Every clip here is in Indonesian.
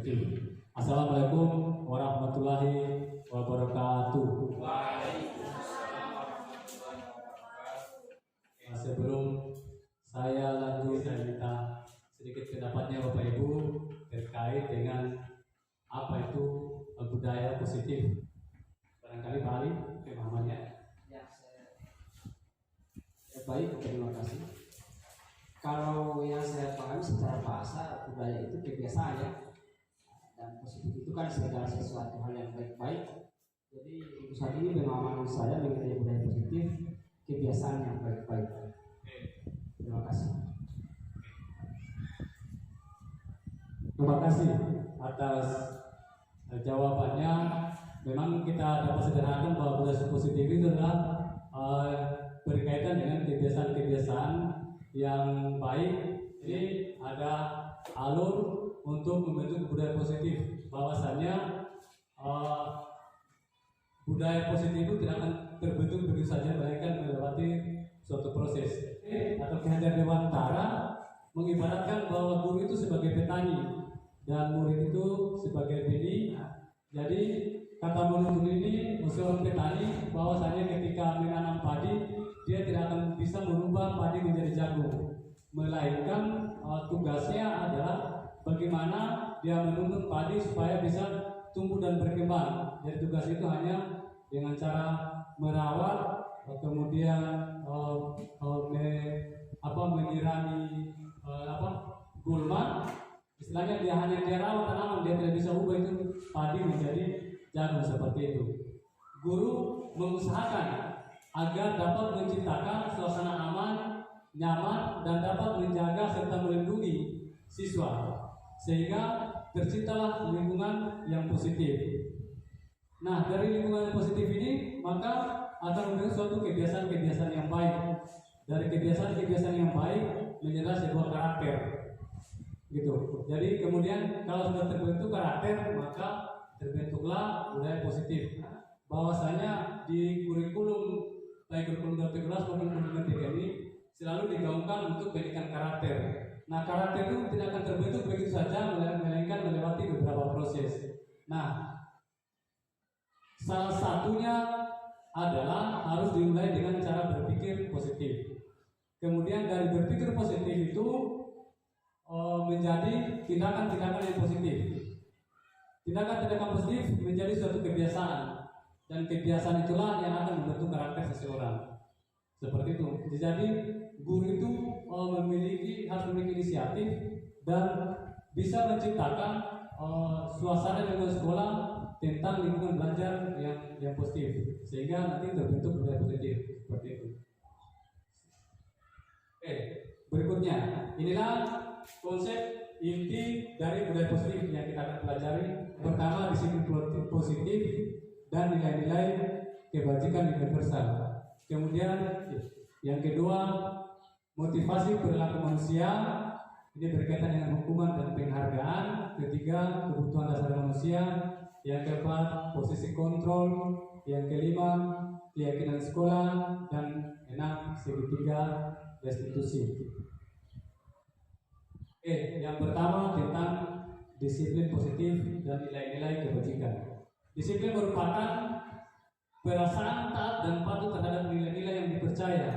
positif. Assalamualaikum warahmatullahi wabarakatuh. Waalaikumsalam warahmatullahi wabarakatuh. Sebelum saya lanjut dan minta sedikit pendapatnya Bapak Ibu terkait dengan apa itu budaya positif. Barangkali Pak Ali pemahamannya. Baik, terima kasih. Kalau yang saya pahami secara bahasa, budaya itu kebiasaan ya. Dan positif itu kan segala sesuatu hal yang baik-baik. Jadi untuk saat ini pemahaman saya mengenai budaya positif, kebiasaan yang baik-baik. Terima kasih. Terima kasih atas jawabannya. Memang kita dapat sederhanakan bahwa budaya positif itu adalah berkaitan dengan kebiasaan-kebiasaan yang baik. Jadi ada alur untuk membentuk budaya positif. Bahwasannya budaya positif itu tidak akan terbentuk begitu saja, melainkan melewati suatu proses. Atau kehadiran Dewantara mengibaratkan bahwa guru itu sebagai petani dan murid itu sebagai benih. Jadi kata menurut ini seorang petani bahwasanya ketika menanam padi dia tidak akan bisa merubah padi menjadi jagung, melainkan tugasnya adalah bagaimana dia menuntun padi supaya bisa tumbuh dan berkembang. Jadi tugas itu hanya dengan cara merawat, kemudian menyirami gulma. Istilahnya dia hanya rawat tanaman, dia tidak bisa ubah itu padi menjadi jagung seperti itu. Guru mengusahakan agar dapat menciptakan suasana aman, nyaman, dan dapat menjaga serta melindungi siswa sehingga terciptalah lingkungan yang positif. Nah, dari lingkungan yang positif ini maka akan membentuk suatu kebiasaan-kebiasaan yang baik. Dari kebiasaan-kebiasaan yang baik menjadi sebuah karakter, gitu. Jadi kemudian kalau sudah terbentuk karakter maka terbentuklah budaya positif. Bahwasanya di kurikulum baik kurikulum 12 maupun kurikulum 3 ini selalu digaungkan untuk pendidikan karakter. Nah, karakter itu tidak akan terbentuk begitu saja, melainkan melewati beberapa proses. Nah, salah satunya adalah harus dimulai dengan cara berpikir positif. Kemudian dari berpikir positif itu menjadi tindakan-tindakan yang positif. Tindakan-tindakan positif menjadi suatu kebiasaan. Dan kebiasaan itulah yang akan membentuk karakter seseorang. Seperti itu. Jadi guru itu harus memiliki inisiatif dan bisa menciptakan suasana lingkungan sekolah tentang lingkungan belajar yang positif, sehingga nanti terbentuk budaya positif seperti itu. Oke, berikutnya inilah konsep inti dari budaya positif yang kita akan pelajari. Pertama, disiplin positif dan nilai-nilai kebajikan universal. Kemudian yang kedua, motivasi perilaku manusia, ini berkaitan dengan hukuman dan penghargaan. Ketiga, kebutuhan dasar manusia. Yang keempat, posisi kontrol. Yang kelima, keyakinan sekolah. Dan enam, segitiga restitusi. Yang pertama tentang disiplin positif dan nilai-nilai kebajikan. Disiplin merupakan perasaan taat dan patuh terhadap nilai-nilai yang dipercaya,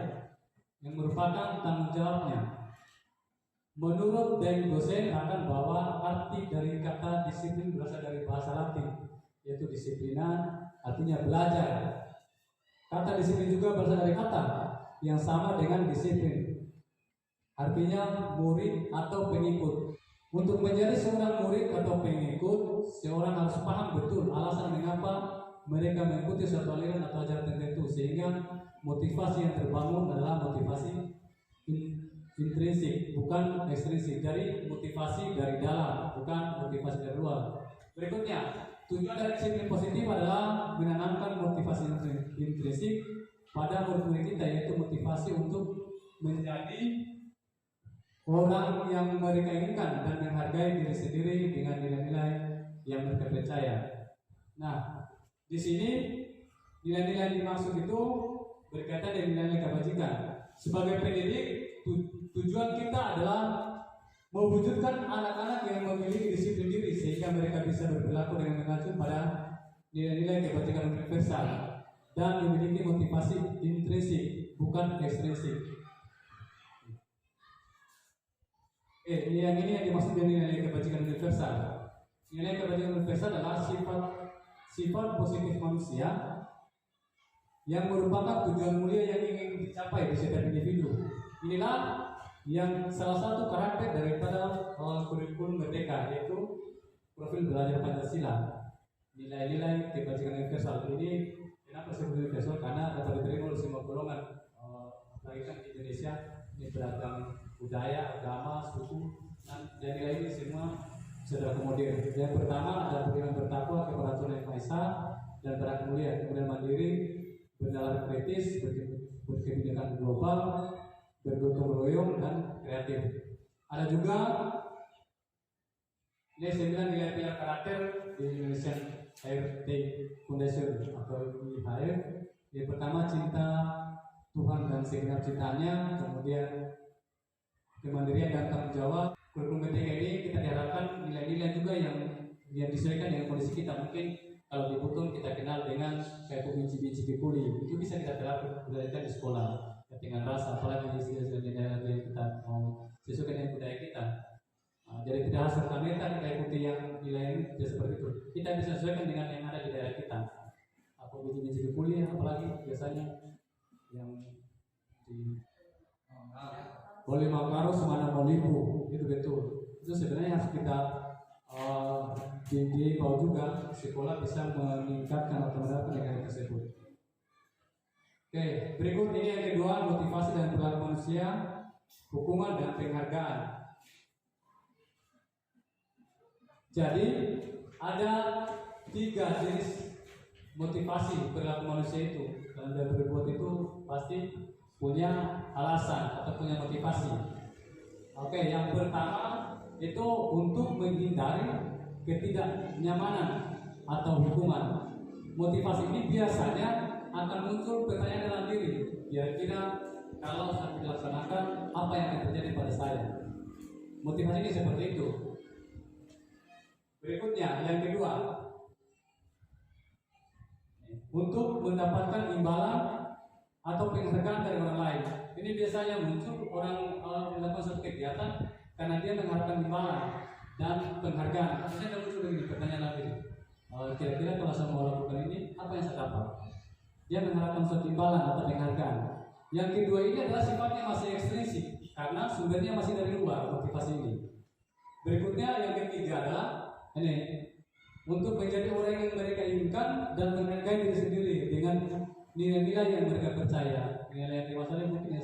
yang merupakan tanggung jawabnya. Menurut Deng Gosen akan bahwa arti dari kata disiplin berasal dari bahasa Latin, yaitu disiplina, artinya belajar. Kata disiplin juga berasal dari kata yang sama dengan disiplin, artinya murid atau pengikut. Untuk menjadi seorang murid atau pengikut, seorang harus paham betul alasan mengapa mereka mengikuti suatu aliran atau ajaran tertentu, sehingga motivasi yang terbangun adalah motivasi intrinsik, bukan ekstrinsik. Jadi motivasi dari dalam, bukan motivasi dari luar. Berikutnya, tujuan dari disiplin positif adalah menanamkan motivasi intrinsik pada murid-murid kita, yaitu motivasi untuk menjadi orang yang mereka inginkan dan menghargai diri sendiri dengan nilai-nilai yang mereka percaya. Nah, di sini nilai-nilai yang dimaksud itu berkaitan dengan nilai kebajikan. Sebagai pendidik, tujuan kita adalah mewujudkan anak-anak yang memiliki disiplin diri sehingga sehingga mereka bisa berperilaku dengan mengacu pada nilai-nilai kebajikan universal dan memiliki motivasi intrinsik bukan ekstrinsik. Yang ini yang dimaksud dengan nilai kebajikan universal. Nilai kebajikan universal adalah sifat positif manusia yang merupakan tujuan mulia yang ingin dicapai di setiap individu. Inilah yang salah satu karakter daripada kurikulum merdeka, yaitu profil belajar Pancasila. Nilai-nilai kebajikan universal ini kenapa disebut universal? Karena dapat diterima oleh semua golongan, apalagi kan di Indonesia ini beragam budaya, agama, suku, dan nilai ini semua sudah akomodir. Yang pertama adalah beriman bertakwa kepada Tuhan Yang Maha Esa dan berakhlak mulia, kemudian mandiri, bernalar kritis, berkebijakan global, bergotong royong, dan kreatif. Ada juga nilai pilar karakter di Indonesian HRT Foundation atau IHF. Yang pertama cinta Tuhan dan segenap ciptaannya, kemudian kemandirian dan tanggung jawab. Kurikulum merdeka ini kita diharapkan nilai-nilai juga yang disesuaikan dengan kondisi kita. Mungkin kalau di Buton kita kenal dengan kayak binci-binci kuli, itu bisa kita terapkan di sekolah dengan rasa, apalagi di daerah yang kita mau sesuaikan dengan budaya kita. Jadi tidak harus serta-merta kita ikuti yang nilai ini tidak seperti itu. Kita bisa sesuaikan dengan yang ada di daerah kita. Apa binci-binci kuli, apalagi biasanya yang di boleh makaro semana molibu, itu betul. Itu sebenarnya harus kita bahwa juga sekolah bisa meningkatkan atau menerapkan nilai tersebut. Oke, berikut ini yang kedua, motivasi dan perilaku manusia, hukuman dan penghargaan. Jadi ada 3 jenis motivasi perilaku manusia itu. Dan dia berbuat itu pasti punya alasan atau punya motivasi. Oke, yang pertama itu untuk menghindari ketidaknyamanan atau hukuman. Motivasi ini biasanya akan muncul pertanyaan dalam diri. Kira-kira kalau saya dilaksanakan, apa yang akan terjadi pada saya? Motivasi ini seperti itu. Berikutnya, yang kedua, untuk mendapatkan imbalan atau penghargaan dari orang lain. Ini biasanya muncul orang melakukan suatu kegiatan karena dia mengharapkan imbalan dan penghargaan. Maksudnya muncul begini pertanyaan lagi. Kira-kira kalau saya mau lakukan ini, apa yang saya dapat? Dia mengharapkan suatu imbalan atau penghargaan. Yang kedua ini adalah sifatnya masih ekstrinsik karena sumbernya masih dari luar motivasi ini. Berikutnya yang ketiga adalah ini untuk menjadi orang yang mereka inginkan dan menghargai diri sendiri dengan nilai-nilai yang mereka percaya. Nilai yang dimaksudnya mungkin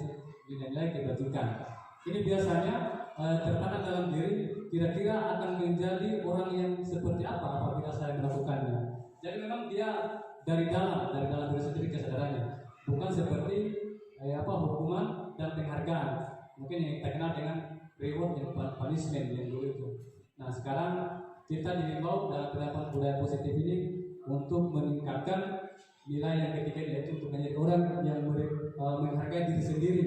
nilai-nilai kebajikan. Ini biasanya tertanam dalam diri, kira-kira akan menjadi orang yang seperti apa apabila saya melakukannya. Jadi memang dia dari dalam diri sendiri kesadarannya, bukan seperti hukuman dan penghargaan. Mungkin yang kita kenal dengan reward dan punishment yang dulu itu. Nah sekarang kita dihimbau dalam penerapan budaya positif ini untuk meningkatkan nilai yang ketiga, yaitu untuk menjadi orang yang menghargai diri sendiri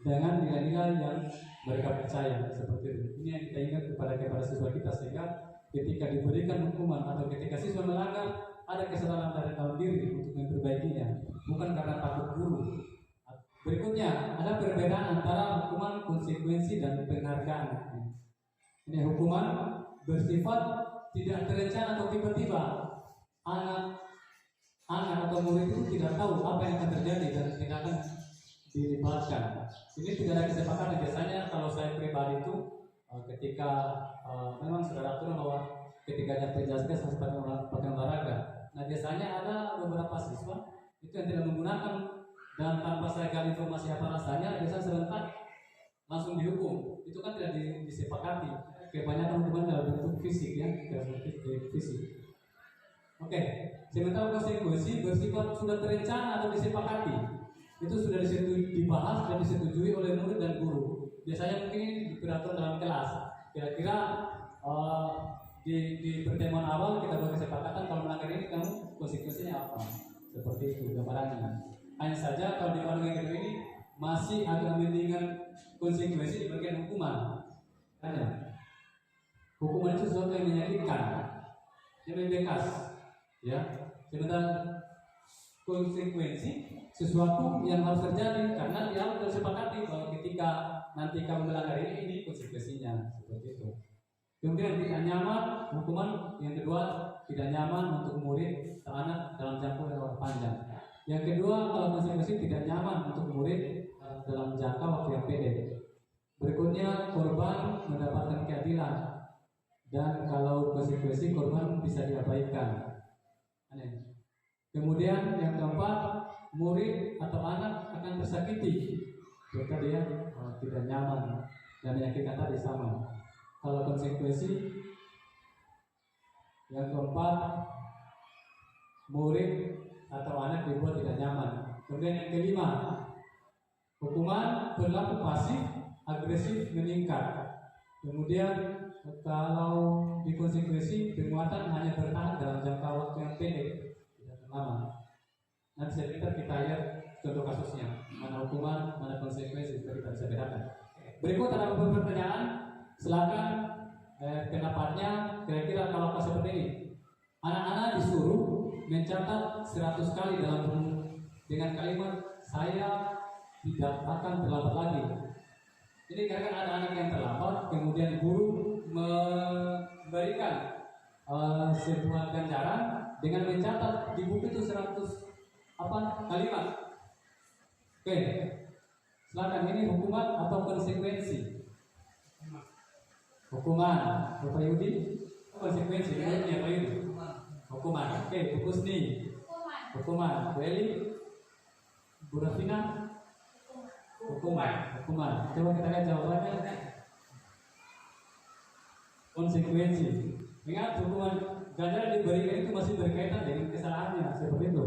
dengan nilai-nilai yang mereka percaya seperti itu. Ini yang kita ingat kepada siswa kita, sehingga ketika diberikan hukuman atau ketika siswa melanggar, ada kesadaran dari dalam diri untuk memperbaikinya, bukan karena takut guru. Berikutnya ada perbedaan antara hukuman konsekuensi dan penghargaan. Ini hukuman bersifat tidak terencana atau tiba-tiba. Anak atau murid itu tidak tahu apa yang akan terjadi dan tidak akan dilibatkan. Ini tidak ada kesepakatan. Biasanya kalau saya pribadi itu ketika memang sudah aturan bahwa ketika ada penjelasan harus pakai olahraga. Nah biasanya ada beberapa siswa itu yang tidak menggunakan, dan tanpa saya gali informasi apa rasanya, biasanya serentak langsung dihukum. Itu kan tidak disepakati. Kebanyakan hukuman dalam bentuk fisik, ya, dalam bentuk fisik. Oke, sementara konsekuensi bersifat sudah terencana atau disepakati, itu sudah dibahas dan disetujui oleh murid dan guru. Biasanya mungkin ini diatur dalam kelas. Kira-kira di pertemuan awal kita buat kesepakatan kalau melanggar ini kamu konsekuensinya apa? Seperti itu gambarannya. Hanya saja kalau di undang yang kedua ini masih agak mendingan konsekuensi di bagian hukuman. Karena hukuman itu sesuatu yang menyakitkan. dia membekas, ya. Sementara konsekuensi sesuatu yang harus terjadi karena dia harus disepakati bahwa ketika nanti kamu melanggar ini konsekuensinya seperti itu. Kemudian tidak nyaman, hukuman yang kedua tidak nyaman untuk murid atau anak dalam jangka waktu panjang. Yang kedua, kalau konsekuensi tidak nyaman untuk murid dalam jangka waktu yang pendek. Berikutnya, korban mendapatkan keadilan, dan kalau konsekuensi korban bisa diabaikan. Aneh. Kemudian yang keempat, murid atau anak akan tersakiti jika dia tidak nyaman, dan yang kita tadi sama. Kalau konsekuensi yang keempat, murid atau anak dibuat tidak nyaman. Kemudian yang kelima, hukuman berlaku pasif, agresif meningkat. Kemudian kalau di konsekuensi penguatan hanya bertahan dalam jangka waktu yang pendek, tidak lama. Nanti saya pintar kita lihat contoh kasusnya, mana hukuman, mana konsekuensi, kita bisa bedakan. Berikut ada beberapa pertanyaan, silakan pendapatnya kira-kira kalau seperti ini. Anak-anak disuruh mencatat 100 kali dalam buku dengan kalimat saya tidak akan terlambat lagi. Jadi kadang ada anak yang terlambat, kemudian guru memberikan sebuah ganjaran dengan mencatat di buku itu 100 kalimat. Oke, silakan, ini hukuman atau konsekuensi? Hukuman, Bapak Yudi. Konsekuensi, ini apa itu? Hukuman. Oke, Bu Kusni. Hukuman. Bu Eli. Bu Rafina. Hukuman. Coba kita lihat jawabannya. Konsekuensi. Ingat, hukuman ganjaran diberikan itu masih berkaitan dengan kesalahannya, seperti itu.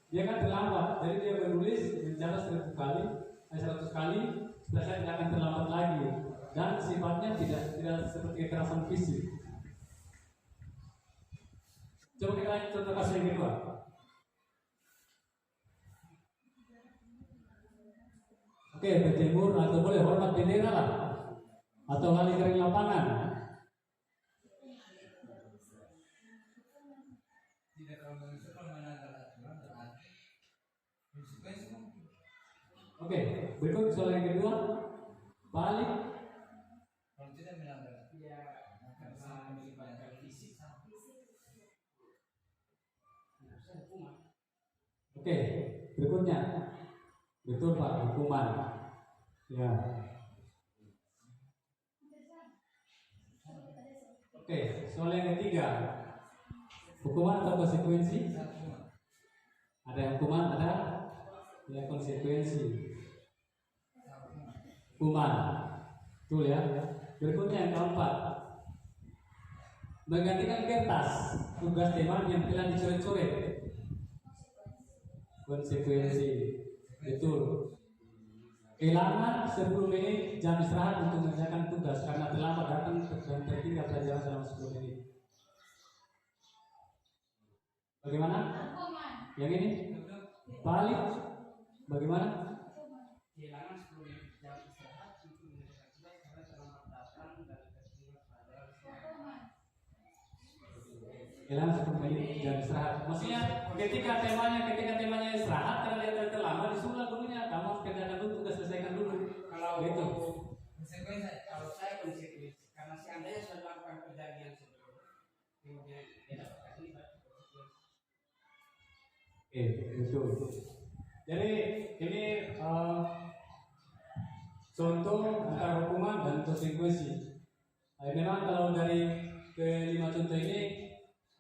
Dia kan terlambat, jadi dia menulis mencatat 100 kali, supaya saya tidak akan terlambat lagi. Dan sifatnya tidak seperti kekerasan fisik. Coba kita lihat contoh kasus yang kedua. Oke, berjemur atau boleh hormat bendera lah, atau lari kering lapangan. Oke, berikut soal yang kedua. Balik. Kalau tidak melanggar, karena melibatkan fisik sama. Oke, berikutnya. Betul Pak, hukuman. Ya. Oke, soal yang ketiga. Hukuman atau konsekuensi? Ada hukuman, ada ya konsekuensi. Hukuman. Betul ya. Berikutnya yang keempat. Menggantikan kertas tugas teman yang telah dicoret-coret. Konsekuensi. Betul. Kehilangan 10 menit jam istirahat untuk mengerjakan tugas karena terlambat datang dan tertinggal pelajaran selama 10 menit. Bagaimana? Yang ini? Balik. Bagaimana? Kehilangan 10 menit jam istirahat untuk mengerjakan tugas karena terlambat datang dan tertinggal pelajaran. Hilang 10 menit jam istirahat. Maksudnya ketika temanya istirahat karena dia terlambat, disuruh gurunya kamu harus kerjakan dulu tugas, selesaikan dulu. Kalau gitu. konsekuensi, kalau saya konsekuensi karena seandainya sudah melakukan kejadian sebelumnya, kemudian tidak kasih konsekuensi. Betul. Jadi ini contoh antara hukuman dan konsekuensi. Memang kalau dari kelima contoh ini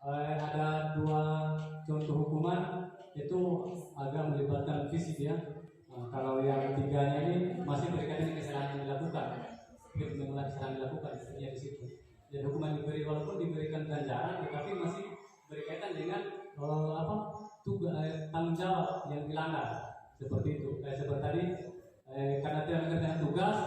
ada 2 contoh hukuman itu agak melibatkan fisik ya. Kalau yang 3-nya ini masih berkaitan dengan kesalahan yang dilakukan, mengulangi kesalahan yang dilakukan sebenarnya di situ. Dan hukuman diberi walaupun diberikan ganjaran, tetapi masih berkaitan dengan tanggung jawab yang dilanggar seperti itu. Seperti tadi karena tidak mengerjakan tugas,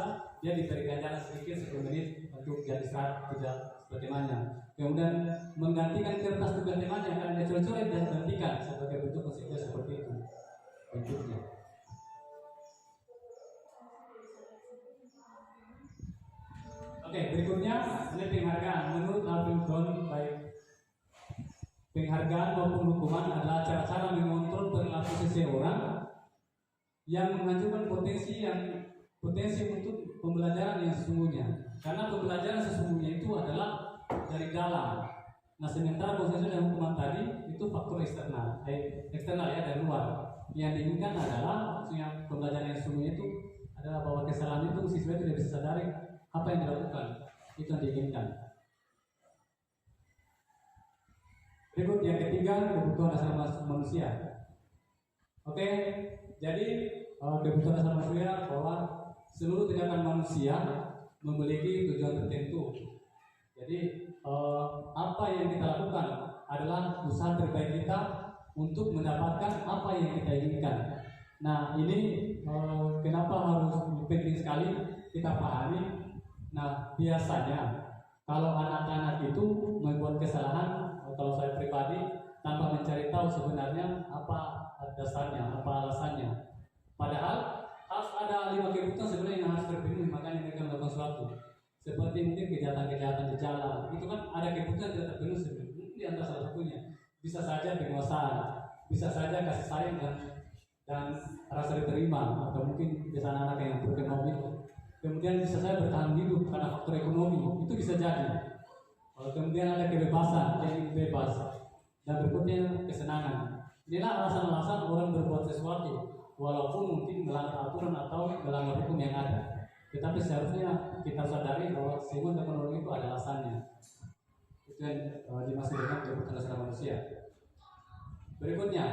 dia diberi ganjaran sedikit 10 menit untuk jadi istirahat tidak seperti temannya. Kemudian menggantikan kertas tugas temannya karena dia coret-coret dan gantikan sebagai bentuk konsekuensi seperti itu bentuknya. Oke, berikutnya ini penghargaan menurut Alvin Bond baik penghargaan maupun hukuman adalah cara-cara mengontrol perilaku seseorang yang menghancurkan potensi untuk pembelajaran yang sesungguhnya. Karena pembelajaran sesungguhnya itu adalah dari dalam. Nah, sementara konsensus dan hukuman tadi itu faktor eksternal ya, dari luar. Yang diinginkan adalah maksudnya pembelajaran yang sesungguhnya itu adalah bahwa kesalahan itu siswa tidak bisa sadari apa yang dilakukan. Itu yang diinginkan. Berikut yang ketiga, kebutuhan dasar manusia. Oke, jadi kebutuhan dasar manusia bahwa seluruh tindakan manusia memiliki tujuan tertentu. Jadi apa yang kita lakukan adalah usaha terbaik kita untuk mendapatkan apa yang kita inginkan. Nah, ini kenapa harus penting sekali kita pahami. Nah, biasanya kalau anak-anak itu membuat kesalahan, kalau saya pribadi tanpa mencari tahu sebenarnya apa dasarnya, apa alasannya. Padahal harus ada 5 kebutuhan sebenarnya yang harus terpenuhi, makanya mereka melakukan sesuatu. Seperti mungkin kejahatan-kejahatan di jalan, itu kan ada kebutuhan tidak terpenuhi sebenarnya. Di antara salah satunya bisa saja penguasaan, bisa saja kasih sayang dan rasa diterima, atau mungkin biasa anak yang berkenom itu. Kemudian bisa saja bertahan hidup karena faktor ekonomi, itu bisa jadi. Kemudian ada kebebasan, yang ingin bebas, dan berikutnya kesenangan. Inilah alasan-alasan orang berbuat sesuatu, walaupun mungkin melanggar aturan atau melanggar hukum yang ada. Tetapi seharusnya kita sadari bahwa semua teknologi itu ada alasannya. Itu yang dimaksud dengan kebutuhan dasar manusia. Berikutnya,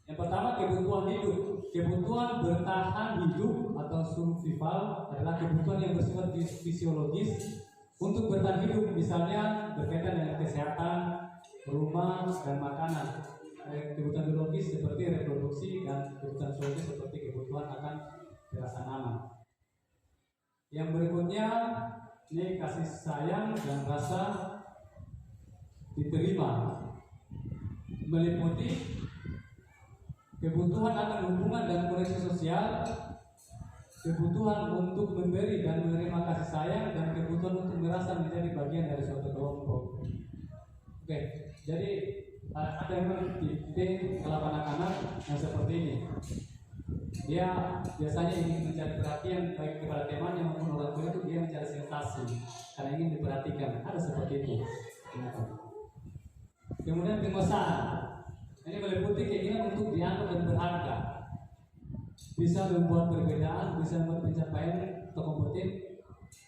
yang pertama kebutuhan hidup. Kebutuhan bertahan hidup atau survival adalah kebutuhan yang bersifat fisiologis untuk bertahan hidup, misalnya berkaitan dengan kesehatan, rumah, dan makanan. Kebutuhan biologis seperti reproduksi, dan kebutuhan sosiologis seperti kebutuhan akan rasa aman. Yang berikutnya ini kasih sayang dan rasa diterima, meliputi kebutuhan akan hubungan dan koneksi sosial, kebutuhan untuk memberi dan menerima kasih sayang, dan kebutuhan untuk merasa menjadi bagian dari suatu kelompok. Oke, jadi ada yang titik kalau anak-anak yang seperti ini. Dia biasanya ingin mencari perhatian baik kepada temannya maupun orang tua, itu dia mencari sensasi karena ingin diperhatikan. Ada seperti itu. Kemudian penguasaan. Ini meliputi keinginan untuk dianggap dan berharga, bisa membuat perbedaan, bisa membuat pencapaian atau kompeten,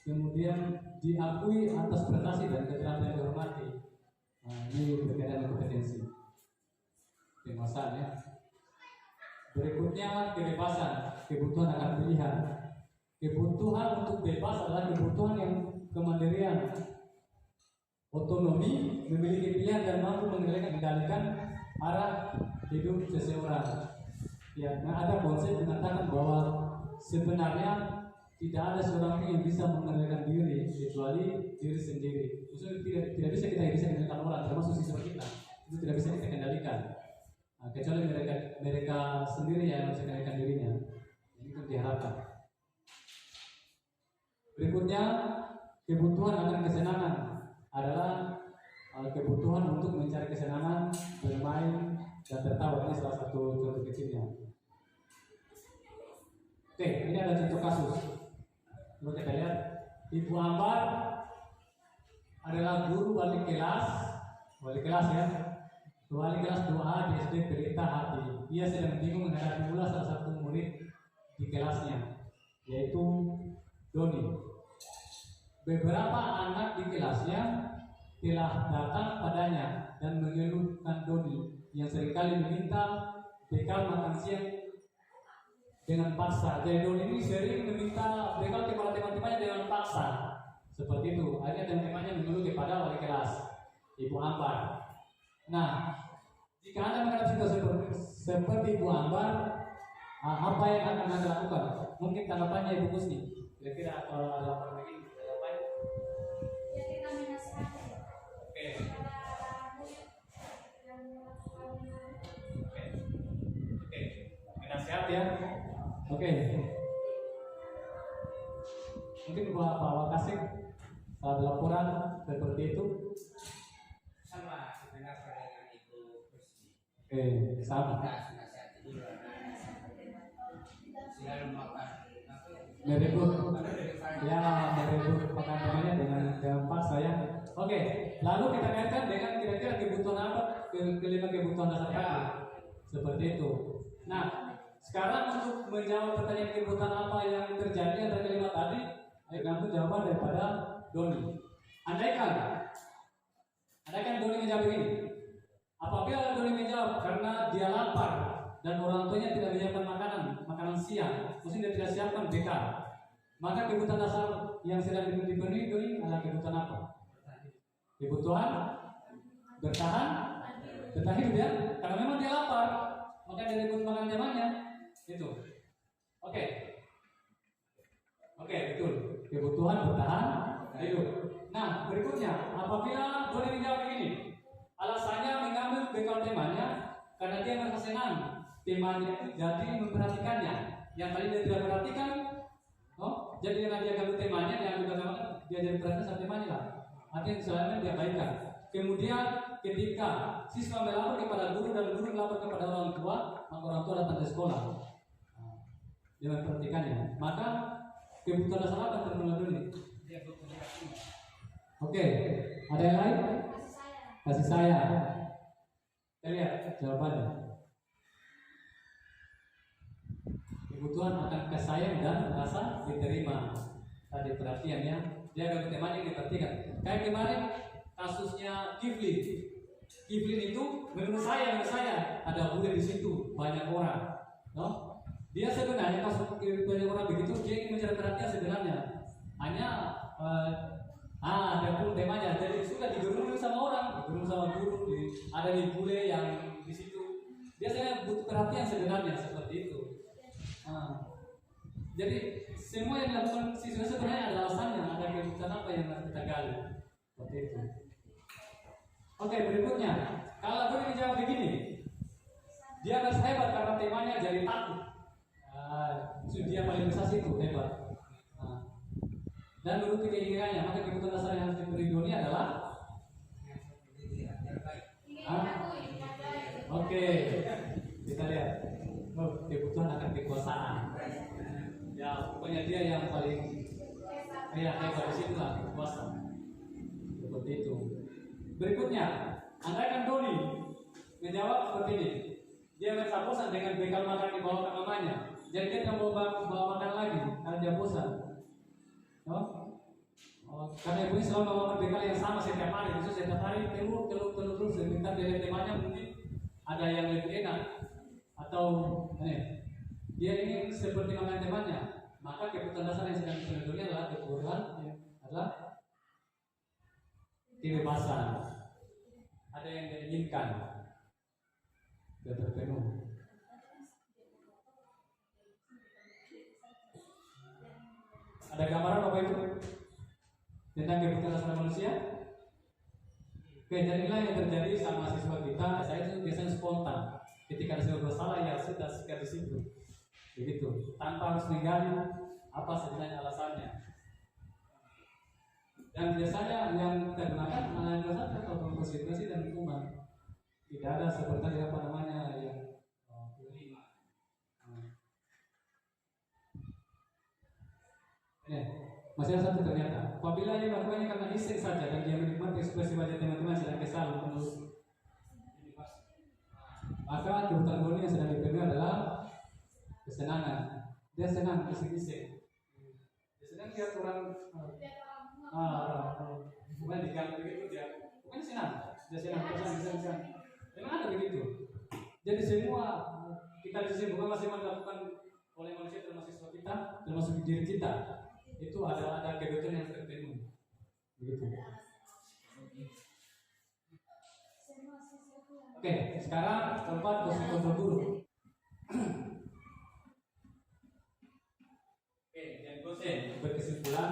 kemudian diakui atas prestasi dan keterampilan yang dihormati. Nah, ini berkaitan dengan kompetensi, penguasaan ya. Berikutnya kebebasan, kebutuhan akan pilihan. Kebutuhan untuk bebas adalah kebutuhan yang kemandirian, otonomi, memiliki pilihan dan mampu mengendalikan arah hidup seseorang. Ya, nah ada konsep mengatakan bahwa sebenarnya tidak ada seorang yang bisa mengendalikan diri kecuali diri sendiri. Maksudnya tidak bisa kita kendalikan orang, termasuk siswa kita. Itu tidak bisa kita kendalikan. Nah, kecuali mereka sendiri yang bisa kendalikan dirinya. Ini kan diharapkan. Berikutnya kebutuhan akan kesenangan adalah kebutuhan untuk mencari kesenangan, bermain, dan tertawa. Ini salah satu contoh kecilnya. Oke, ini ada contoh kasus. Coba kita lihat. Ibu Ambar adalah guru wali kelas ya. Wali kelas 2A di SD Pelita Hati. Ia sedang bingung menghadapi pula salah satu murid di kelasnya, yaitu Doni. Beberapa anak di kelasnya telah datang padanya dan mengeluhkan Doni yang seringkali meminta bekal makan siang dengan paksa. Jadi Doni ini sering meminta bekal kepada teman-temannya dengan paksa. Seperti itu. Akhirnya teman-temannya mengeluh kepada wali kelas, Ibu Ambar. Nah, jika Anda menghadapi situasi seperti Ibu Ambar, apa yang akan Anda lakukan? Mungkin tanggapannya Ibu Kusni. Kira-kira kalau ada laporan begini, tanggapan? Ya kita menasihati. Oke. Menasihat ya. Oke. Mungkin Pak Wakasih ada laporan seperti itu. sama. Nasihat juga. Selalu makan. Merebut, ya merebut makan temannya dengan paksa ya. Oke, lalu kita kaitkan dengan kira-kira kebutuhan apa, kelima kebutuhan dasar tadi, seperti itu. Nah, sekarang untuk menjawab pertanyaan kebutuhan apa yang terjadi antara kelima tadi, ayo kamu jawaban daripada Doni. Andaikan Doni menjawab begini, apabila Doni menjawab karena dia lapar dan orang tuanya tidak menyiapkan makanan siang, mesti dia tidak siapkan bekal, maka kebutuhan dasar yang sedang dipenuhi Doni adalah kebutuhan apa? Kebutuhan bertahan hidup ya, karena memang dia lapar, maka dia rebut makan temannya itu. Oke, betul, kebutuhan bertahan hidup. Nah, berikutnya, apabila Doni menjawab begini, alasannya mengambil bekal temannya karena dia merasa senang temannya itu jadi memperhatikannya. Yang tadi dia tidak perhatikan, jadi dengan dia ganggu temannya, dia jadi perhatian sama temannya lah. Artinya selain dia baikkan. Kemudian ketika siswa melapor kepada guru dan guru melapor kepada orang tua, maka orang tua datang ke sekolah. Dia memperhatikannya. Maka kebutuhan dasar apa yang terpenuhi dulu? Oke, ada yang lain? Kasih sayang. Kita lihat jawabannya. Kebutuhan akan kasih sayang dan rasa diterima. Tadi perhatiannya, dia akan temannya yang diperhatikan. Kayak kemarin kasusnya Kiflin itu menurut saya ada bule di situ, banyak orang. Dia sebenarnya kasus banyak orang begitu, dia ingin mencari perhatian sebenarnya. Hanya ada pun temanya, jadi sudah digurung sama orang, digurung sama guru, ada di bule yang di situ. Dia saya butuh perhatian sebenarnya seperti itu. Jadi semua yang dilakukan siswa sebenarnya ada alasannya, ada kebutuhan apa yang harus kita gali. Seperti itu. Oke, berikutnya, kalau boleh dijawab begini, dia harus hebat karena temanya jadi takut. Dia paling besar itu hebat. Dan menurut keinginannya, maka kebutuhan dasar yang harus diberi dunia adalah Oke, kita lihat. Kebutuhan akan kekuasaan. Ya, pokoknya dia yang paling hebat di situ lah, kekuasaan. Seperti itu. Berikutnya, andaikan Doni menjawab seperti ini. Dia merasa bosan dengan bekal makan di bawah mamanya. Jadi dia tidak mau bawa makan lagi karena dia bosan. Karena ibunya selalu bawa bekal yang sama setiap hari. Terus setiap hari telur terus. Sebentar dari temannya mungkin ada yang lebih enak atau dia ingin seperti makan temannya. Maka kebutuhan dasar yang sedang dipenuhi adalah kebutuhan adalah kebebasan. Ada yang dia inginkan dan terpenuhi. Ada gambaran apa itu tentang kebutuhan dasar manusia? Oke, jadi inilah yang terjadi sama siswa kita. Saya itu biasanya spontan. Ketika ada sebuah salah, ya sudah sekian di situ. Begitu, tanpa harus menggali apa sebenarnya alasannya. Dan biasanya yang kita gunakan analisa atau konsistensi dan hukuman. Tidak ada seperti apa namanya yang kelima. Masih ada satu ternyata. Apabila ia melakukannya karena iseng saja dan dia menikmati ekspresi wajah teman-teman sedang kesal penuh, maka kebutuhan Doni yang sedang dipenuhi adalah kesenangan. Dia senang iseng-iseng. Dia senang lihat orang bukan diganggu begitu dia. Bukan senang. Dia senang. Memang ada begitu. Jadi semua kita di sini bukan masih melakukan oleh manusia termasuk siswa kita, termasuk diri kita. Itu ada kebutuhan yang terpenuhi. Begitu. Oke, sekarang keempat posisi kontrol guru. Oke, yang dosen berkesimpulan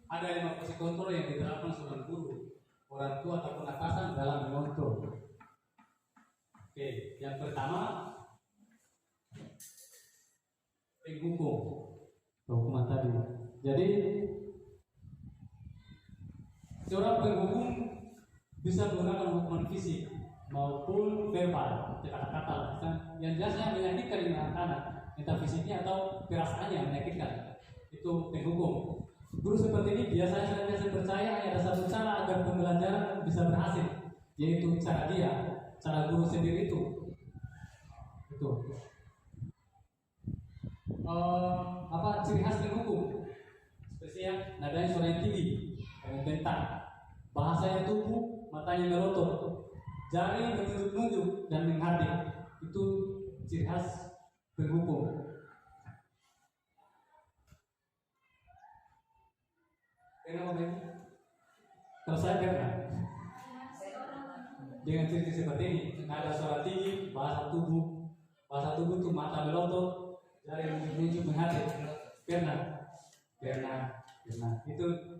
ada 5 posisi kontrol yang diterapkan seorang guru, orang tua ataupun atasan dalam mengontrol. Oke, yang pertama penghukum, hukuman tadi. Jadi seorang penghukum bisa menggunakan hukuman fisik, maupun verbal, kata-kata yang jelasnya menyakitkan di anak-anak, entah fisiknya atau perasaannya yang menyakitkan. Itu penghukum. Guru seperti ini biasanya senantiasa percaya ada satu cara agar pembelajaran bisa berhasil, yaitu cara dia, cara guru sendiri itu. Ciri khas penghukum? Spesial, nadanya suara yang tinggi, membentang, bahasanya tubuh, matanya melotot, jari menunjuk-nunjuk dan menghadik. Itu ciri khas penghukum. Kenapa ini? Kalau saya pernah dengan ciri seperti ini, ada suara tinggi, bahasa tubuh itu mata melotot, jari menunjuk menghadik. Pernah. Itu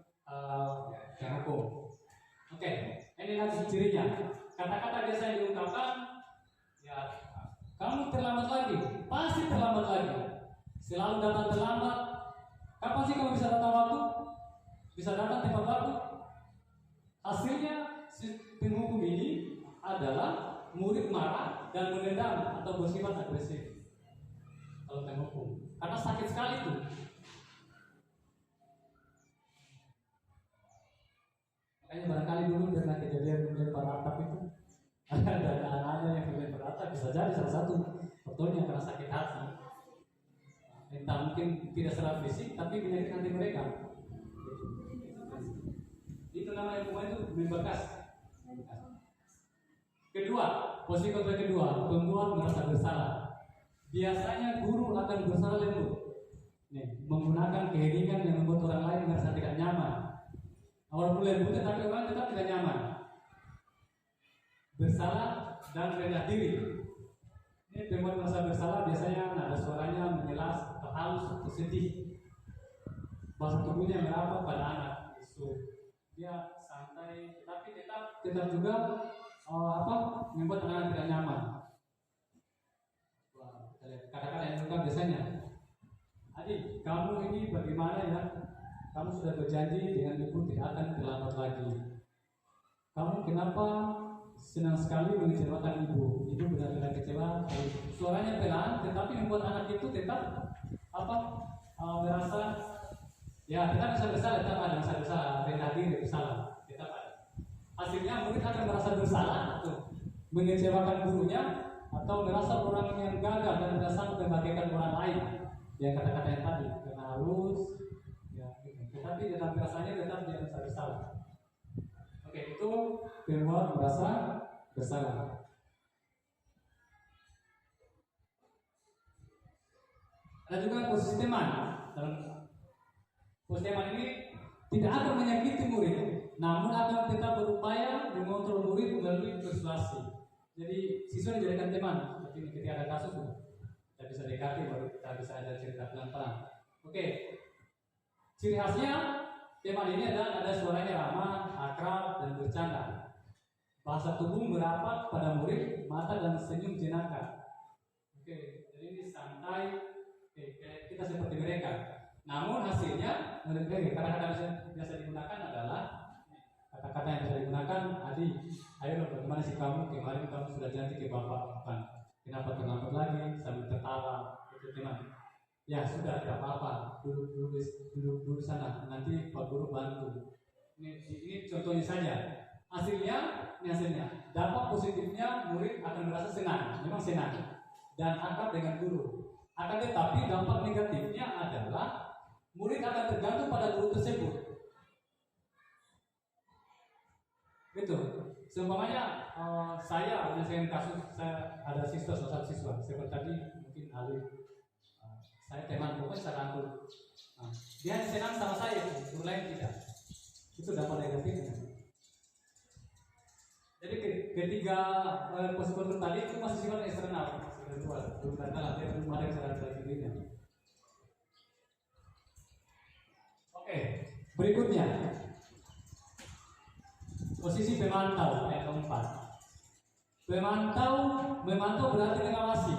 penghukum. Oke, ini lagi cirinya. Kata-kata biasa yang diungkapkan, ya, kamu terlambat lagi, pasti terlambat lagi, selalu datang terlambat. Kapan sih kamu bisa datang waktu? Bisa datang tepat waktu? Hasilnya si penghukum ini adalah murid marah dan menendam atau bersifat agresif. Kalau penghukum, karena sakit sekali itu. Makanya barangkali dulu pernah kejadian melempar atap itu, ada anak-anak yang melempar atap, bisa jadi salah satu faktornya karena sakit hati. Entah mungkin tidak secara fisik, tapi menyakitkan hati mereka. Itu namanya hukuman itu membekas. Kedua, posisi kontrol kedua, pembuat merasa bersalah. Biasanya guru akan bersalah lembut, menggunakan keheningan yang membuat orang lain merasa tidak nyaman. Walaupun lembut, tetapi orang tetap tidak nyaman. Bersalah dan rendah diri. Ini pembuat merasa bersalah biasanya nada suaranya menjelas, terhalus, atau sedih. Bahasa tubuhnya merapat pada anak. Dia santai, tapi tetap juga membuat anak tidak nyaman. Kata-kata yang suka biasanya, adik, kamu ini bagaimana ya? Kamu sudah berjanji dengan ibu tidak akan terlambat lagi. Kamu kenapa senang sekali mengecewakan ibu? Ibu benar-benar kecewa. Suaranya pelan, tetapi membuat anak itu tetap merasa ya tetap bisa bersalah, tetap ada rasa bersalah, rendah diri bersalah, tetap ada. Hasilnya murid akan merasa bersalah atau mengecewakan gurunya atau merasa orang yang gagal dan tidak sanggup membagikan orang lain. Yang kata-kata yang tadi karena halus, ya, tetapi dalam rasanya tetap dia merasa bersalah. Oke, itu membuat merasa bersalah. Ada juga posisi teman. Dalam posisi teman ini tidak akan menyakiti murid, namun akan tetap berupaya mengontrol murid melalui persuasi. Jadi siswa dijadikan teman. Seperti ketika ada kasus, kita bisa dekati, baru kita bisa ada cerita pelan-pelan. Oke, ciri khasnya teman ini adalah ada suaranya ramah, akrab, dan bercanda. Bahasa tubuh merapat pada murid, mata dan senyum jenaka. Oke, jadi ini santai. Oke, kita seperti mereka. Namun hasilnya, kata-kata biasa digunakan adalah kata-kata yang bisa digunakan, Adi, ayo bagaimana sih kamu? Kemarin kamu sudah janji ke bapak, bukan? Kenapa terlambat lagi? Sambil tertawa, itu teman. Ya sudah, tidak apa-apa. Duduk di sana. Nanti Pak Guru bantu. Ini contohnya saja. Hasilnya, dampak positifnya murid akan merasa senang, memang senang, dan akrab dengan guru. Akan tetapi dampak negatifnya adalah murid akan tergantung pada guru tersebut. Gitu. Seumpamanya saya menyelesaikan kasus, saya ada salah satu siswa seperti tadi mungkin Ali, saya teman pokoknya saya rangkul. Dia senang sama saya, guru lain tidak. Itu dampak negatifnya. Jadi ketiga posisi tadi itu masih sifat eksternal, belum datang, dia belum ada kesadaran dari dirinya. Oke, berikutnya posisi pemantau yang keempat. Memantau berarti mengawasi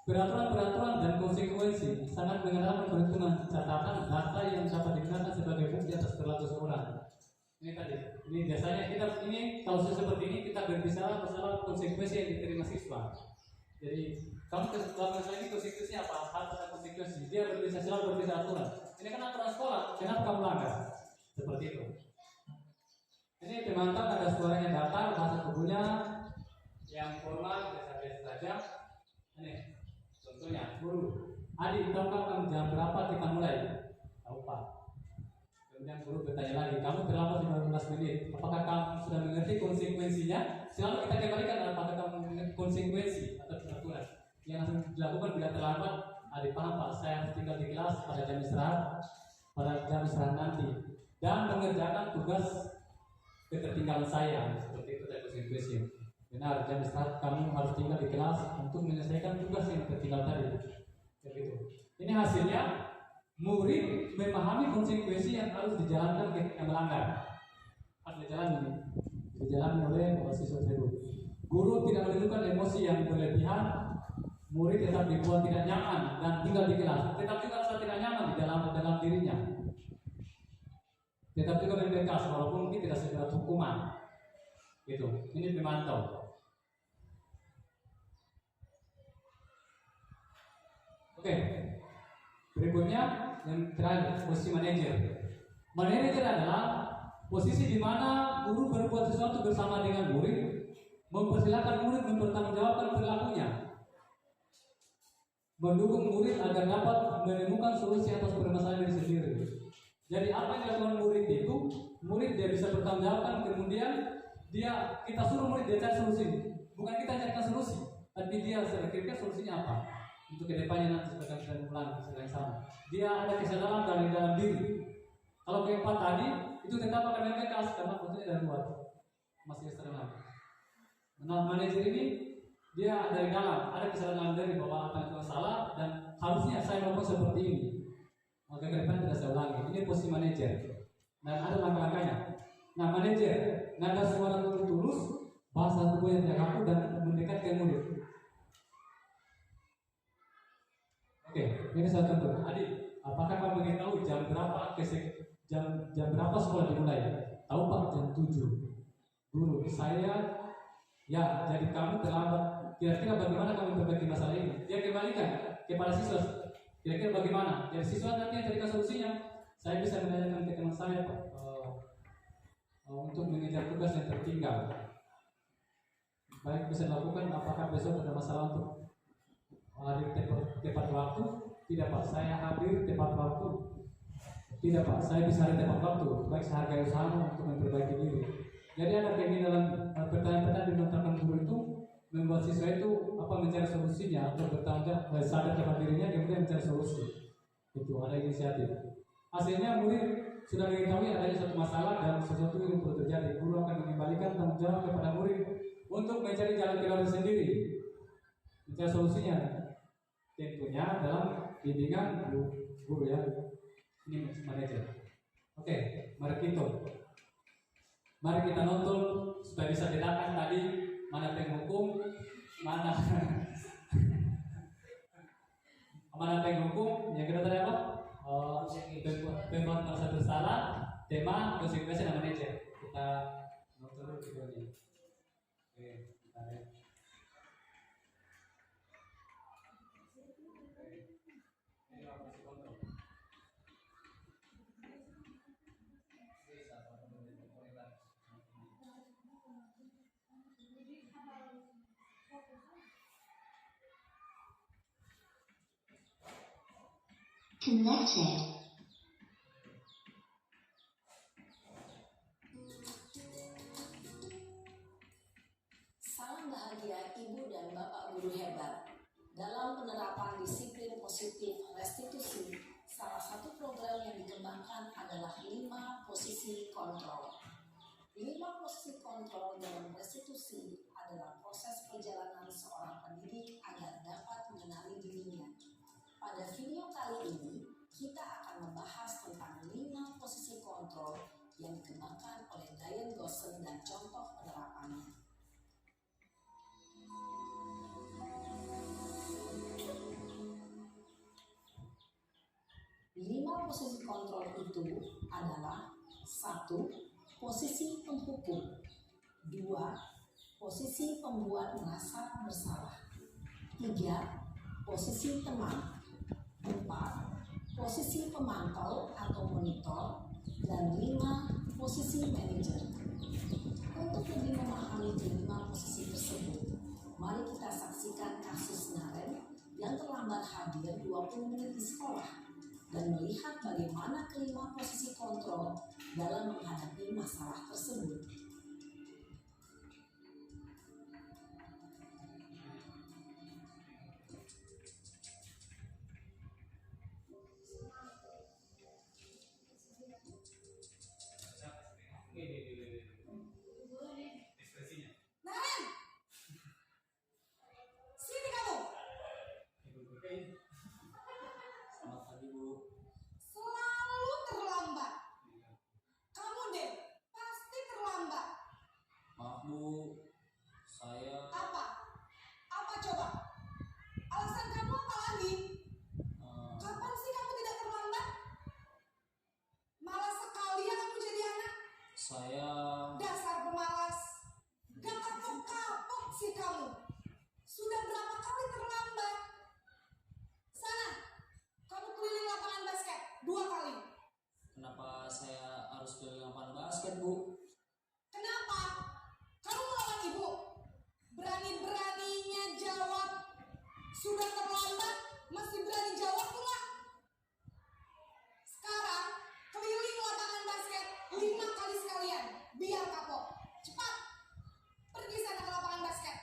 peraturan-peraturan dan konsekuensi, sangat menggunakan perhitungan catatan data yang dapat digunakan sebagai bukti atas perilaku seseorang. Ini tadi, ini biasanya kita ini kalau seperti ini kita berbicara masalah konsekuensi yang diterima siswa. Jadi kamu melakukan ini konsekuensinya apa? Hal tentang konsekuensi. Dia berbicara selalu berbicara aturan. Ini kan aturan sekolah. Kenapa kamu langgar? Seperti itu. Ini pemantau ada suaranya datar, bahasa tubuhnya yang formal biasa-biasa saja. Ini contohnya guru. Adik, tahukah kamu jam berapa kita mulai? Tahu Pak. Kemudian guru bertanya lagi, kamu terlambat 15 menit. Apakah kamu sudah mengerti konsekuensinya? Selalu kita kembalikan apakah kamu mengerti konsekuensi atau peraturan yang harus dilakukan bila terlambat. Adik paham Pak, saya harus tinggal di kelas pada jam istirahat nanti dan mengerjakan tugas ketertinggalan saya. Seperti itu tadi konsekuensi. Benar, jam istirahat kamu harus tinggal di kelas untuk menyelesaikan tugas yang tertinggal tadi. Begitu. Ini hasilnya murid memahami konsekuensi yang harus dijalankan ketika melanggar. Harus dijalani oleh siswa tersebut. Guru tidak menunjukkan emosi yang berlebihan. Murid tetap dibuat tidak nyaman dan tinggal di kelas. Tetap juga rasa tidak nyaman di dalam dirinya. Tetap juga membekas walaupun mungkin tidak seberat hukuman. Gitu. Ini pemantau. Oke. Berikutnya yang terakhir, posisi manajer. Manajer adalah posisi di mana guru berbuat sesuatu bersama dengan murid, mempersilahkan murid mempertanggungjawabkan perilakunya, mendukung murid agar dapat menemukan solusi atas permasalahan diri sendiri. Jadi apa yang dilakukan murid itu, murid dia bisa bertanggungjawabkan, kemudian kita suruh murid dia cari solusi. Bukan kita carikan solusi, tapi dia kira-kira solusinya apa untuk kedepannya nanti supaya kita mengulangi yang sama. Dia ada kesadaran dari dalam diri. Kalau keempat tadi itu tetap akan membekas karena fotonya dari luar, masih eksternal. Nah, manajer ini dia dari dalam ada kesadaran dari bahwa apa itu salah dan harusnya saya melakukan seperti ini. Maka ke depan tidak saya ulangi. Ini posisi manajer dan ada langkah-langkahnya. Nah, manajer nada suara tulus, bahasa tubuh yang tidak kaku dan mendekat ke murid. Oke, ini saya contoh. Adik, apakah kamu ingin tahu jam berapa sekolah dimulai? Tahu Pak, jam 7. Guru, saya ya, jadi kamu terlambat. Kira-kira bagaimana kamu memperbaiki masalah ini? Dia kembalikan kepada siswa. Kira-kira bagaimana? Jadi siswa nanti yang carikan solusinya. Saya bisa menanyakan ke teman saya Pak, untuk mengejar tugas yang tertinggal. Baik bisa dilakukan. Apakah besok ada masalah untuk hadir tepat waktu? Tidak Pak, saya hadir tepat waktu. Tidak Pak, saya bisa hadir tepat waktu. Baik, saya hargai usahamu untuk memperbaiki diri. Jadi ada dalam pertanyaan-pertanyaan dilontarkan guru itu membuat siswa itu mencari solusinya atau bertanya sadar kepada dirinya kemudian mencari solusi. Itu ada inisiatif. Hasilnya murid sudah mengetahui adanya suatu masalah dan sesuatu yang perlu terjadi. Guru akan mengembalikan tanggung jawab kepada murid untuk mencari jalan keluar sendiri, mencari solusinya. Tentunya dalam bimbingan guru ya. Ini manajer. Oke, mari kita nonton supaya bisa bedakan tadi mana penghukum, mana penghukum. Yang kita tadi apa? Pembuat merasa bersalah, tema, konsekuensi dan manajer. Kita nonton dulu videonya. Oke, kita lihat. Ini operasi kontrol. Connected. Salam bahagia Ibu dan Bapak Guru hebat. Dalam penerapan disiplin positif restitusi, salah satu program yang dikembangkan adalah 5 posisi kontrol. 5 posisi kontrol dalam restitusi adalah proses perjalanan seorang pendidik agar dapat mengenali dirinya. Pada video kali ini, kita akan membahas tentang 5 posisi kontrol yang dikembangkan oleh Diane Gosson dan contoh penerapannya. Lima posisi kontrol itu adalah 1. posisi penghukum. 2. Posisi pembuat merasa bersalah. 3. Posisi teman. 4. Posisi pemantau atau monitor. Dan 5. Posisi manajer. Untuk lebih memahami kelima posisi tersebut, mari kita saksikan kasus Naren yang terlambat hadir 20 menit di sekolah dan melihat bagaimana kelima posisi kontrol dalam menghadapi masalah tersebut. Ekspresinya. Naren! Sini kamu! Selamat pagi Bu. Selalu terlambat. Kamu deh, pasti terlambat. Maaf Bu, saya Apa? Apa coba? Alasan kamu apa lagi? Kapan sih kamu tidak terlambat? Malas sekali ya kamu jadi anak. saya Dasar pemalas. Gak kapok-kapok sih kamu. Sudah berapa kali terlambat? Sana, kamu keliling lapangan basket 2 kali. kenapa saya harus keliling lapangan basket Bu? Kenapa? Kamu melawan ibu. Berani-beraninya jawab. Sudah terlambat, masih berani jawab pula. Sekarang, keliling lapangan basket 5 kali sekalian. Biar kapok. Cepat. Pergi sana ke lapangan basket.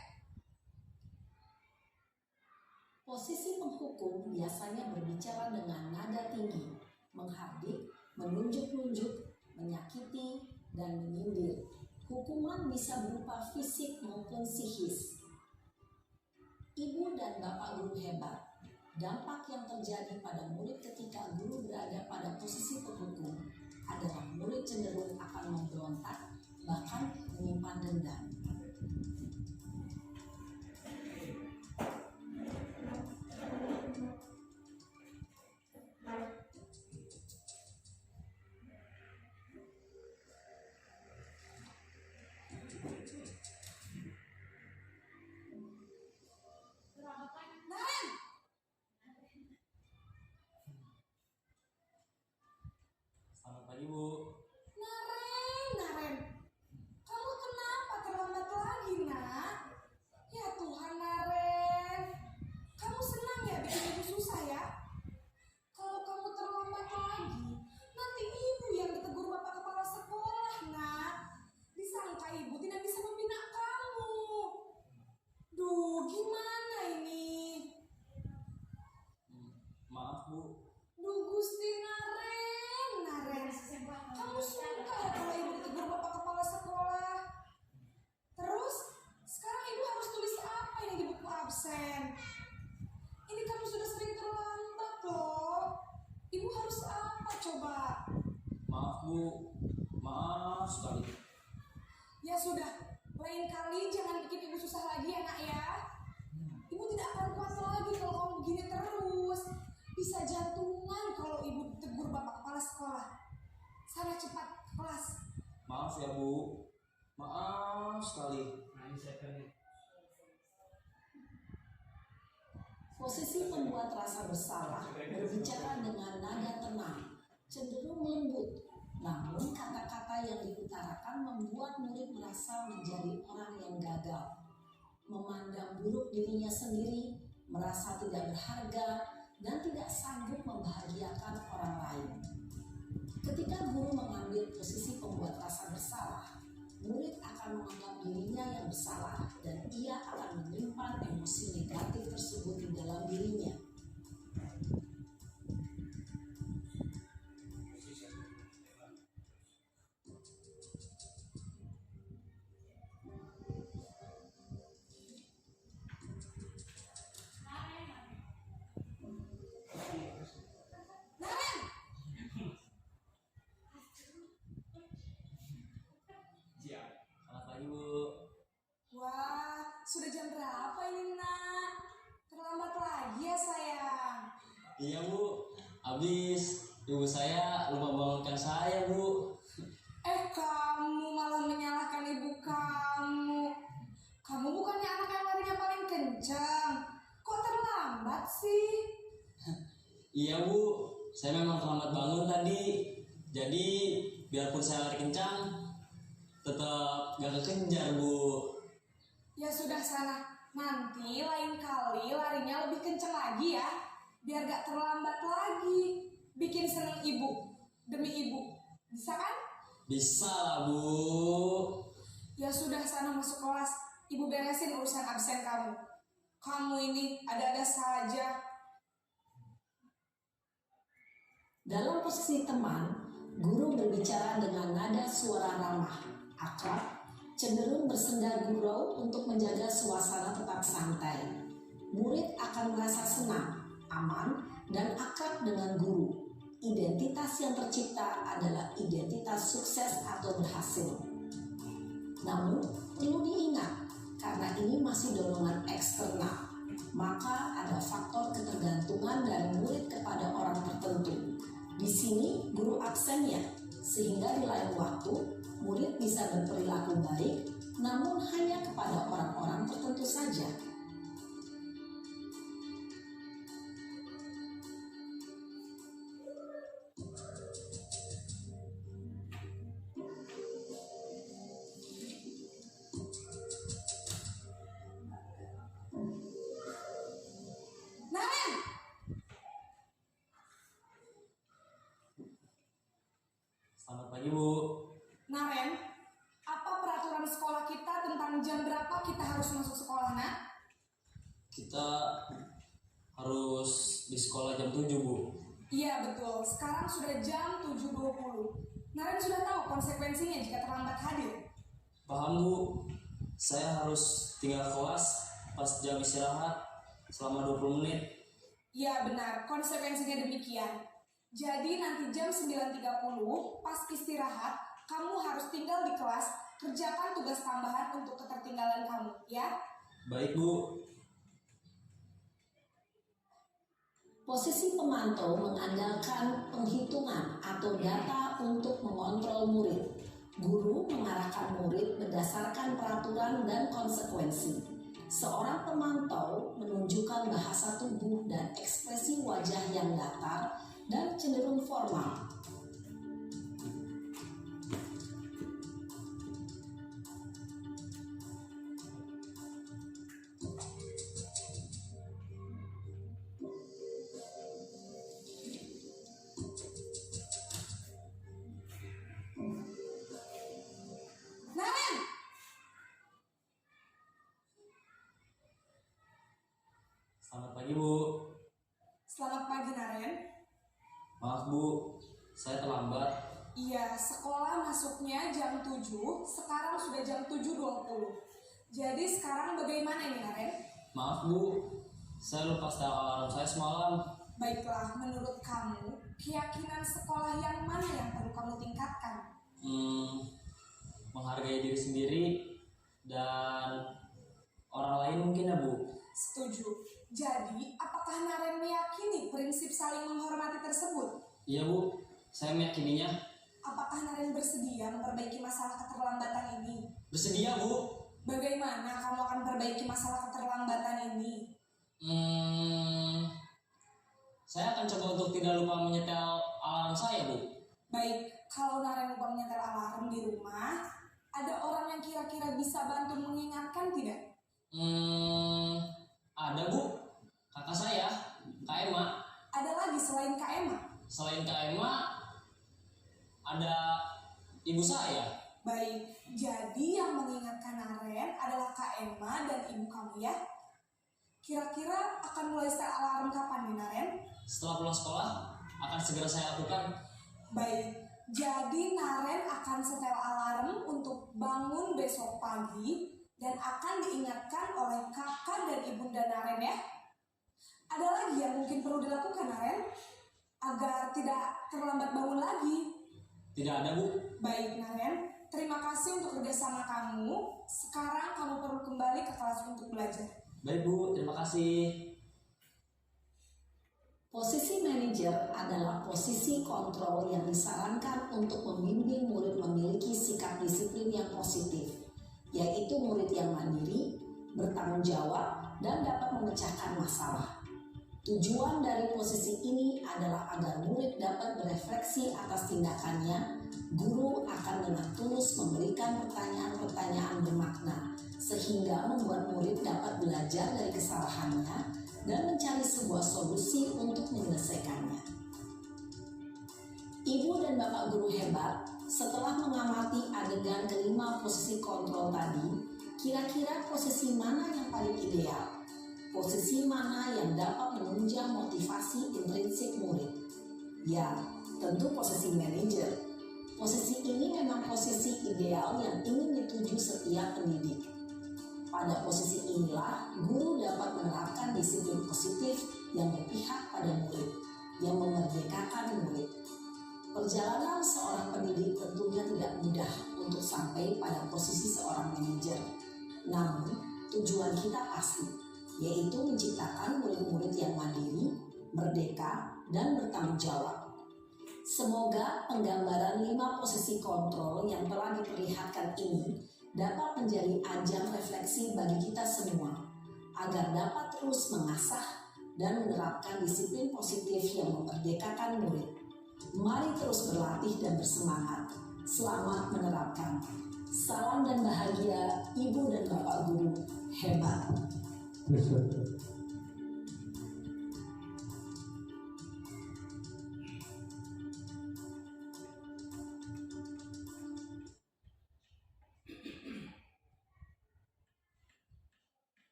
Posisi penghukum biasanya berbicara dengan nada tinggi, menghardik, menunjuk-nunjuk, menyakiti, dan menyindir. Hukuman bisa berupa fisik maupun psikis. Ibu dan bapak guru hebat. Dampak yang terjadi pada murid ketika guru berada pada posisi penghukum adalah murid cenderung akan memberontak, bahkan menyimpan dendam. Naren! Selamat pagi Bu. Naren, kamu kenapa terlambat lagi, nak? Ya Tuhan, Naren, kamu senang ya bikin ibu susah ya? Kalau kamu terlambat lagi, nanti ibu yang ditegur bapak kepala sekolah, nak. Disangka ibu tidak bisa membina kamu. Duh, gimana ini? Maaf Bu. Duh, Gusti Naren, kamu suka ya kalau ibu ditegur bapak kepala sekolah? Terus, sekarang ibu harus tulis apa ini di buku absen? Ini kamu sudah sering terlambat loh. Ibu harus apa coba? Maaf Bu. Maaf sekali. Ya sudah, lain kali jangan bikin ibu susah lagi ya nak ya. Ibu tidak akan kuat lagi kalau kamu begini terus. Bisa jantungan kalau ibu ditegur bapak kepala sekolah. Sana cepat ke kelas. Maaf ya Bu. Maaf sekali. Nah, ini saya tanya. Posisi pembuat rasa bersalah berbicara dengan nada tenang, cenderung lembut. Namun kata-kata yang diutarakan membuat murid merasa menjadi orang yang gagal, memandang buruk dirinya sendiri, merasa tidak berharga, dan tidak sanggup membahagiakan orang lain. Ketika guru mengambil posisi pembuat rasa bersalah, murid akan menganggap dirinya yang bersalah dan ia akan menyimpan emosi negatif tersebut di dalam dirinya. Naren! Siap. Selamat pagi Bu. Wah, sudah jam berapa ini nak? Terlambat lagi ya sayang. Iya Bu. Habis ibu saya lupa bangunkan saya Bu. Kamu Saya memang terlambat bangun tadi. Jadi biarpun saya lari kencang, tetap gak kekejar, Bu. Ya sudah sana, nanti lain kali larinya lebih kenceng lagi ya, biar gak terlambat lagi. Bikin seneng ibu, demi ibu. Bisa kan? Bisa lah, Bu. Ya sudah sana masuk kelas, ibu beresin urusan absen kamu. Kamu ini ada-ada saja. Dalam posisi teman, guru berbicara dengan nada suara ramah, akrab, cenderung bersenda gurau untuk menjaga suasana tetap santai. Murid akan merasa senang, aman, dan akrab dengan guru. Identitas yang tercipta adalah identitas sukses atau berhasil. Namun, perlu diingat, karena ini masih dorongan eksternal, maka ada faktor ketergantungan dari murid kepada orang tertentu. Di sini guru absennya, sehingga di lain waktu murid bisa berperilaku baik, namun hanya kepada orang-orang tertentu saja. Naren, Selamat pagi, Bu. Naren, apa peraturan sekolah kita tentang jam berapa kita harus masuk sekolah, nak? Kita harus di sekolah jam 7, Bu. Iya betul, sekarang sudah jam 7.20. Naren sudah tahu konsekuensinya jika terlambat hadir. Paham, Bu. Saya harus tinggal kelas pas jam istirahat selama 20 menit. Iya benar, konsekuensinya demikian. Jadi nanti jam 9.30 pas istirahat, kamu harus tinggal di kelas, kerjakan tugas tambahan untuk ketertinggalan kamu, ya? Baik, Bu. Posisi pemantau mengandalkan penghitungan atau data untuk mengontrol murid. Guru mengarahkan murid berdasarkan peraturan dan konsekuensi. Seorang pemantau menunjukkan bahasa tubuh dan ekspresi wajah yang datar dan cenderung formal. Naren! Selamat pagi, Bu. Selamat pagi, Naren. Maaf, Bu. Saya terlambat. Iya, sekolah masuknya jam 7, sekarang sudah jam 7.20. Jadi sekarang bagaimana ini, Naren? Maaf, Bu. Saya lupa setel alarm saya semalam. Baiklah, menurut kamu, keyakinan sekolah yang mana yang perlu kamu tingkatkan? Menghargai diri sendiri dan orang lain mungkin ya, Bu. Setuju. Jadi, apakah Naren meyakini prinsip saling menghormati tersebut? Iya, Bu. Saya meyakininya. Apakah Naren bersedia memperbaiki masalah keterlambatan ini? Bersedia, Bu. Bagaimana kamu akan perbaiki masalah keterlambatan ini? Saya akan coba untuk tidak lupa menyetel alarm saya, Bu. Baik, kalau Naren lupa menyetel alarm di rumah, ada orang yang kira-kira bisa bantu mengingatkan tidak? Ada, Bu. Kakak saya, Kak Emma. Ada lagi selain Kak Emma? Selain Kak Emma, ada ibu saya. Baik, jadi yang mengingatkan Naren adalah Kak Emma dan ibu kamu ya? Kira-kira akan mulai setel alarm kapan nih, Naren? Setelah pulang sekolah, akan segera saya lakukan. Baik, jadi Naren akan setel alarm untuk bangun besok pagi dan akan diingatkan oleh kakak dan ibunda Naren ya. Ada lagi yang mungkin perlu dilakukan, Naren, agar tidak terlambat bangun lagi? Tidak ada, Bu. Baik, Naren, terima kasih untuk kerjasama kamu. Sekarang kamu perlu kembali ke kelas untuk belajar. Baik, Bu. Terima kasih. Posisi manajer adalah posisi kontrol yang disarankan untuk membimbing murid memiliki sikap disiplin yang positif, yaitu murid yang mandiri, bertanggung jawab, dan dapat memecahkan masalah. Tujuan dari posisi ini adalah agar murid dapat berefleksi atas tindakannya. Guru akan dengan tulus memberikan pertanyaan-pertanyaan bermakna, sehingga membuat murid dapat belajar dari kesalahannya dan mencari sebuah solusi untuk menyelesaikannya. Ibu dan Bapak guru hebat, setelah mengamati adegan kelima posisi kontrol tadi, kira-kira posisi mana yang paling ideal? Posisi mana yang dapat menunjang motivasi intrinsik murid? Ya, tentu posisi manajer. Posisi ini memang posisi ideal yang ingin dituju setiap pendidik. Pada posisi inilah, guru dapat menerapkan disiplin positif yang berpihak pada murid, yang memerdekakan murid. Perjalanan seorang pendidik tentunya tidak mudah untuk sampai pada posisi seorang manajer. Namun, tujuan kita pasti, yaitu menciptakan murid-murid yang mandiri, merdeka, dan bertanggung jawab. Semoga penggambaran 5 posisi kontrol yang telah diperlihatkan ini dapat menjadi ajang refleksi bagi kita semua, agar dapat terus mengasah dan menerapkan disiplin positif yang memerdekakan murid. Mari terus berlatih dan bersemangat. Selamat menerapkan. Salam dan bahagia Ibu dan Bapak guru hebat.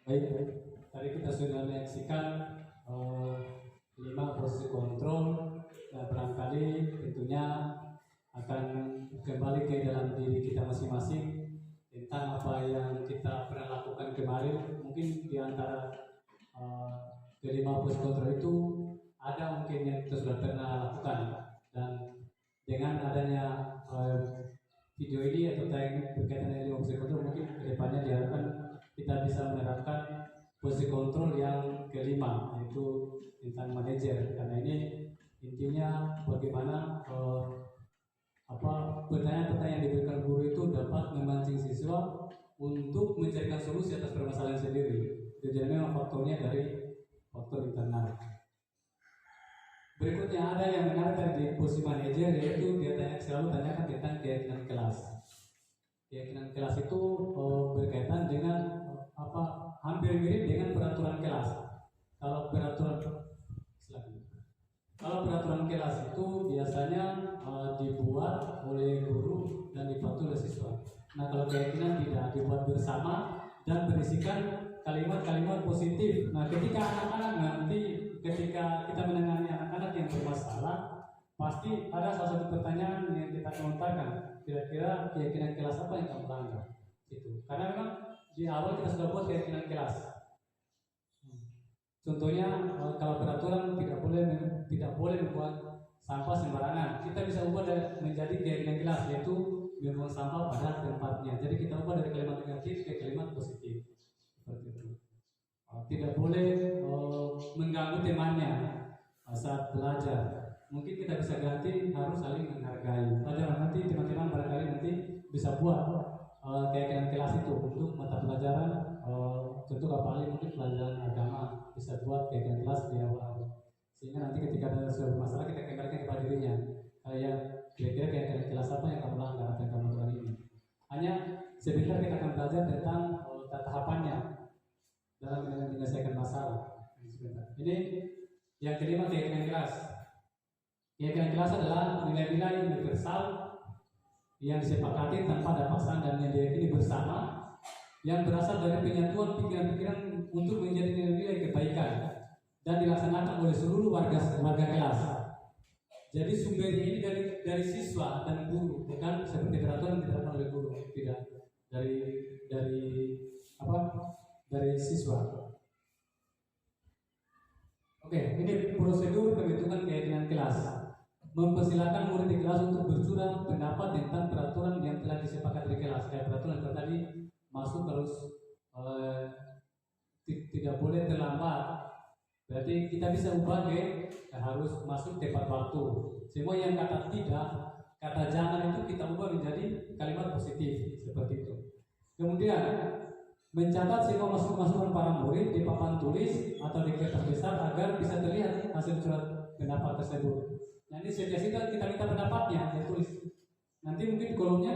Baik, tadi kita sudah menyaksikan 5 posisi kontrol. Nah, barangkali tentunya akan kembali ke dalam diri kita masing-masing tentang apa yang kita pernah lakukan kemarin. Mungkin di antara kelima posisi kontrol itu ada mungkin yang kita sudah pernah lakukan, dan dengan adanya video ini atau tayangan berkaitan dengan posisi kontrol, mungkin kedepannya diharapkan kita bisa menerapkan posisi kontrol yang kelima, yaitu tentang manajer. Karena ini intinya bagaimana pertanyaan-pertanyaan yang diberikan guru itu dapat memancing siswa untuk mencarikan solusi atas permasalahan sendiri. Jadi memang faktornya dari faktor internal. Berikutnya ada yang menarik di posisi manajer, yaitu dia selalu tanyakan tentang keyakinan kelas. Keyakinan kelas itu berkaitan dengan hampir mirip dengan peraturan kelas. Kalau peraturan kelas itu biasanya dibuat oleh guru dan dibantu oleh siswa. Nah, kalau keyakinan tidak, dibuat bersama dan berisikan kalimat-kalimat positif. Nah, ketika anak-anak nanti, ketika kita menangani anak-anak yang bermasalah, pasti ada salah satu pertanyaan yang kita lontarkan. Kira-kira keyakinan kelas apa yang kamu langgar? Itu. Karena memang di awal kita sudah buat keyakinan kelas. Contohnya kalau peraturan tidak boleh membuat sampah sembarangan, kita bisa ubah menjadi keyakinan kelas, yaitu membuang sampah pada tempatnya. Jadi kita ubah dari kalimat negatif ke kalimat positif. Seperti itu. Tidak boleh mengganggu temannya saat belajar. Mungkin kita bisa ganti harus saling menghargai. Pelajaran nanti teman-teman barangkali nanti bisa buat keyakinan kelas itu untuk mata pelajaran. Contoh paling mungkin pelajaran agama bisa buat keyakinan kelas di awal, sehingga nanti ketika ada sebuah masalah kita kembalikan kepada dirinya. Kira-kira keyakinan kelas apa yang kamu langgar atau yang kamu lakukan ini. Hanya sebentar kita akan belajar tentang tahapannya dalam menyelesaikan masalah. Ini yang kelima, keyakinan kelas. Keyakinan kelas adalah nilai-nilai universal yang disepakati tanpa ada paksaan dan yang diyakini bersama, yang berasal dari penyatuan pikiran-pikiran untuk menjadi nilai-nilai kebaikan dan dilaksanakan oleh seluruh warga kelas. Jadi sumbernya ini dari siswa dan guru, bukan seperti peraturan yang diterapkan oleh guru, tidak dari siswa. Oke, ini prosedur pembentukan keyakinan kelas. Mempersilahkan murid di kelas untuk bercurah pendapat tentang peraturan yang telah disepakati di kelas. Kayak peraturan yang tadi masuk harus tidak boleh terlambat. Berarti kita bisa ubah harus masuk tepat waktu. Semua yang kata tidak, kata jangan itu kita ubah menjadi kalimat positif seperti itu. Kemudian mencatat semua masukan para murid di papan tulis atau di kertas besar agar bisa terlihat hasil surat pendapat tersebut. Nanti setiap situ kita minta pendapatnya, dia tulis. Nanti mungkin di kolomnya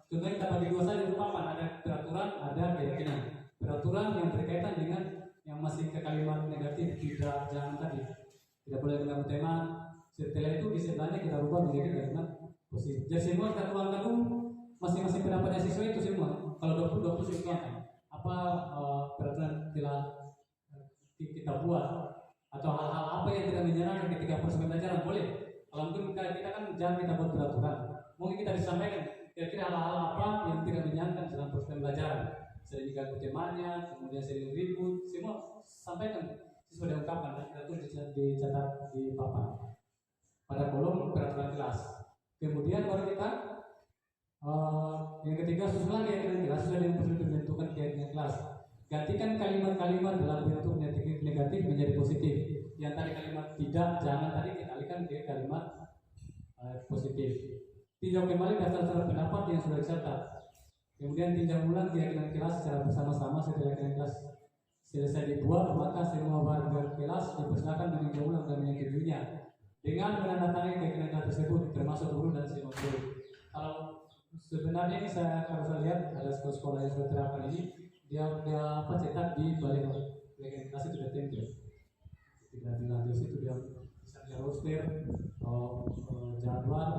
contohnya kita bagi dua saja di papan, ada peraturan, ada keyakinan. Peraturan yang berkaitan dengan yang masih ke kalimat negatif, tidak, jangan tadi, tidak boleh mengganggu tema. Setelah itu di sebelahnya kita rubah menjadi kalimat positif. Jadi semua kita tuangkan masing-masing pendapatnya siswa itu semua. Kalau 20 siswa kan apa peraturan telah kita buat atau hal-hal apa yang tidak menyenangkan ketika proses pembelajaran boleh. Kalau mungkin kita kan jangan kita buat peraturan, mungkin kita disampaikan kira-kira hal-hal apa yang tidak menyenangkan dalam proses pembelajaran. Sering diganggu temanya, kemudian sering ribut, semua sampaikan siswa diungkapkan dan kita tulis dicatat di papan pada kolom peraturan kelas. Kemudian baru kita yang ketiga susulan keyakinan kelas sudah dibentukkan keyakinan kelas. Gantikan kalimat-kalimat dalam bentuk negatif menjadi positif. Yang tadi kalimat tidak, jangan tadi kita alihkan ke kalimat positif. Tinjau kembali daftar surat pendapat yang sudah dicatat. Kemudian tinjau ulang keyakinan kelas secara bersama-sama. Setelah keyakinan kelas selesai dibuat, maka semua warga kelas dipersilakan meninjau ulang dan menyetujuinya dengan menandatangani keyakinan kelas tersebut, termasuk guru dan semua murid. Kalau sebenarnya ini kalau saya lihat ada sekolah-sekolah yang sudah terapkan ini, dia cetak di balik keyakinan kelas itu ada tempel. Tidak di situ dia misalnya roster, jadwal,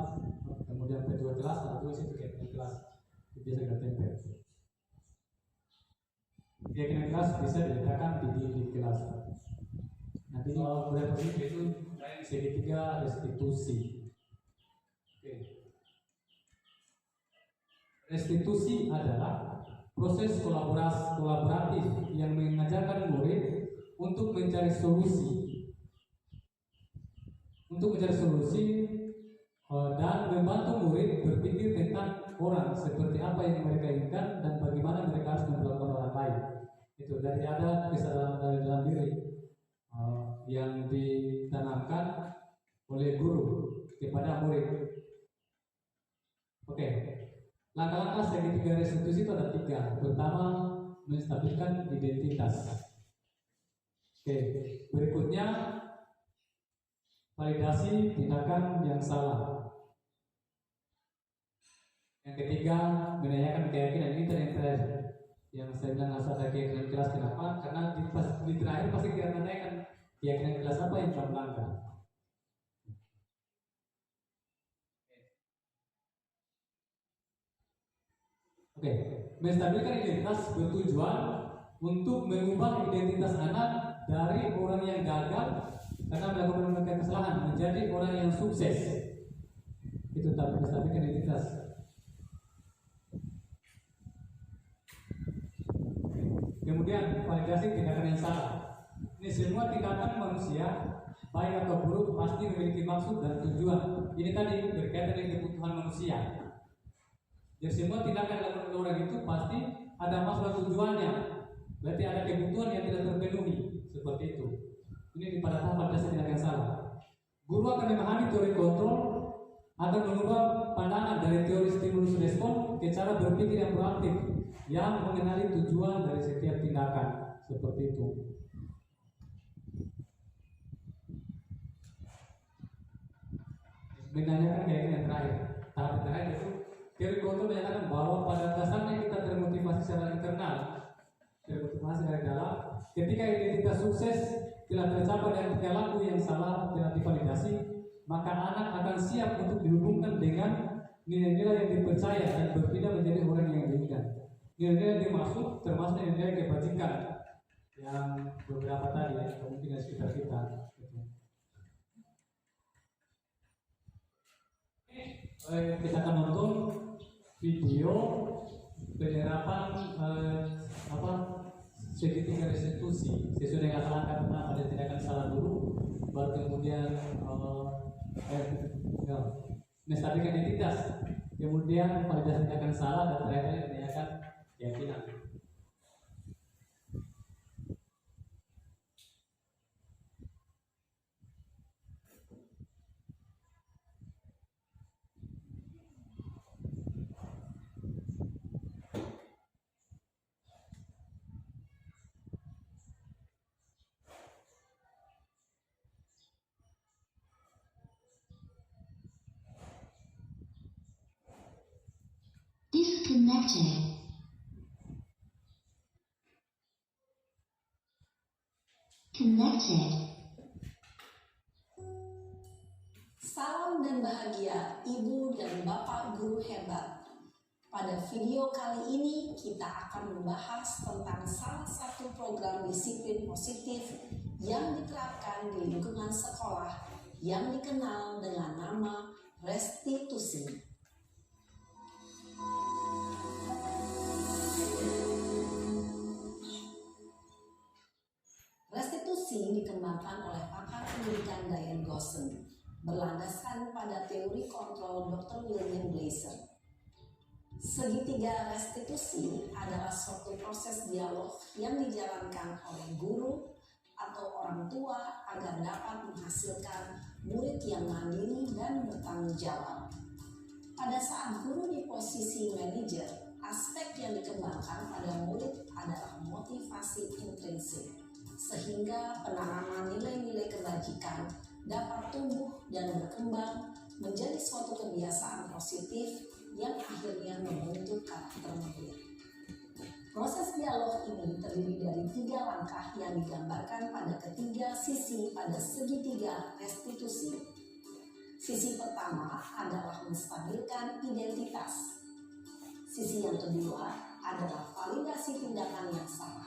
kemudian penjual kelas, atau itu keyakinan kelas. Biasa kita tempel. Keyakinan kelas bisa diletakkan di kelas. Nanti budaya positif itu segitiga restitusi. Oke. Restitusi adalah proses kolaboratif yang mengajarkan murid untuk mencari solusi dan membantu murid berpikir tentang orang seperti apa yang mereka inginkan dan bagaimana mereka harus memperlakukan orang lain. Itu dari ada kesadaran dari dalam diri yang ditanamkan oleh guru kepada murid. Oke. Langkah-langkah segitiga restitusi itu ada 3. Pertama, menstabilkan identitas. Oke. Berikutnya, validasi tindakan yang salah. Yang ketiga, menanyakan keyakinan. Ini yang terakhir. Yang saya bilang harus ada keyakinan kelas. Kenapa? Karena di terakhir pasti kita tanyakan keyakinan kelas apa yang kamu langkah. Oke, menstabilkan identitas bertujuan untuk mengubah identitas anak dari orang yang gagal karena melakukan kesalahan menjadi orang yang sukses. Itu tadi menstabilkan identitas. Kemudian validasi tindakan yang salah. Ini semua tindakan manusia baik atau buruk pasti memiliki maksud dan tujuan. Ini tadi berkaitan dengan kebutuhan manusia. Jadi semua tindakan yang dilakukan orang itu pasti ada maksud dan tujuannya. Berarti ada kebutuhan yang tidak terpenuhi. Seperti itu. Ini pada tahap validasi tindakan salah. Guru akan memahami teori kontrol, akan mengubah pandangan dari teori stimulus respon ke cara berpikir yang proaktif yang mengenali tujuan dari setiap tindakan. Seperti itu. Menanyakan keyakinan terakhir. Tahap terakhir itu teori kontrol menyatakan bahwa pada dasarnya kita termotivasi secara internal, termotivasi dari dalam. Ketika identitas sukses telah tercapai dan perilaku yang salah telah divalidasi, maka anak akan siap untuk dihubungkan dengan nilai-nilai yang dipercaya dan berpindah menjadi orang yang diinginkan. Nilai-nilai yang dimaksud termasuk nilai kebajikan yang beberapa tadi ya, mungkin di sekitar kita. Kita akan nonton video penerapan segitiga restitusi sesuai dengan langkah pertama. Ada tindakan salah dulu, baru kemudian menstabilkan identitas, kemudian validasi tindakan salah, dan terakhir menanyakan keyakinan. Connected. Connected. Salam dan bahagia Ibu dan Bapak guru hebat. Pada video kali ini kita akan membahas tentang salah satu program disiplin positif yang diterapkan di lingkungan sekolah yang dikenal dengan nama restitusi. Restitusi dikembangkan oleh pakar pendidikan Diane Gosson berlandaskan pada teori kontrol Dr. William Glasser. Segitiga restitusi adalah suatu proses dialog yang dijalankan oleh guru atau orang tua agar dapat menghasilkan murid yang mandiri dan bertanggung jawab. Pada saat guru di posisi manajer, aspek yang dikembangkan pada murid adalah motivasi intrinsik, sehingga penanaman nilai-nilai kebajikan dapat tumbuh dan berkembang menjadi suatu kebiasaan positif yang akhirnya membentuk karakter murid. Proses dialog ini terdiri dari 3 langkah yang digambarkan pada ketiga sisi pada segitiga restitusi. Sisi pertama adalah menstabilkan identitas. Sisi yang kedua adalah validasi tindakan yang salah.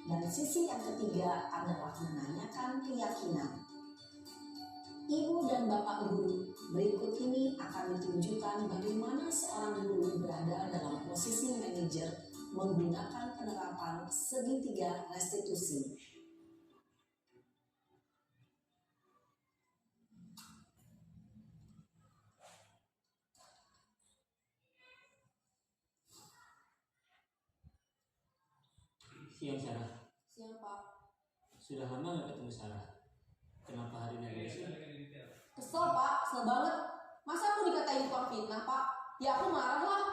Dan sisi yang ketiga adalah menanyakan keyakinan. Ibu dan Bapak guru, berikut ini akan ditunjukkan bagaimana seorang guru berada dalam posisi manajer menggunakan penerapan segitiga restitusi. Siang Sarah. Siang Pak. Sudah lama nggak ketemu Sarah? Kenapa hari ini ada di sini? Kesel Pak, kesel banget. Masa aku dikatain tukang fitnah Pak? Ya aku marah lah.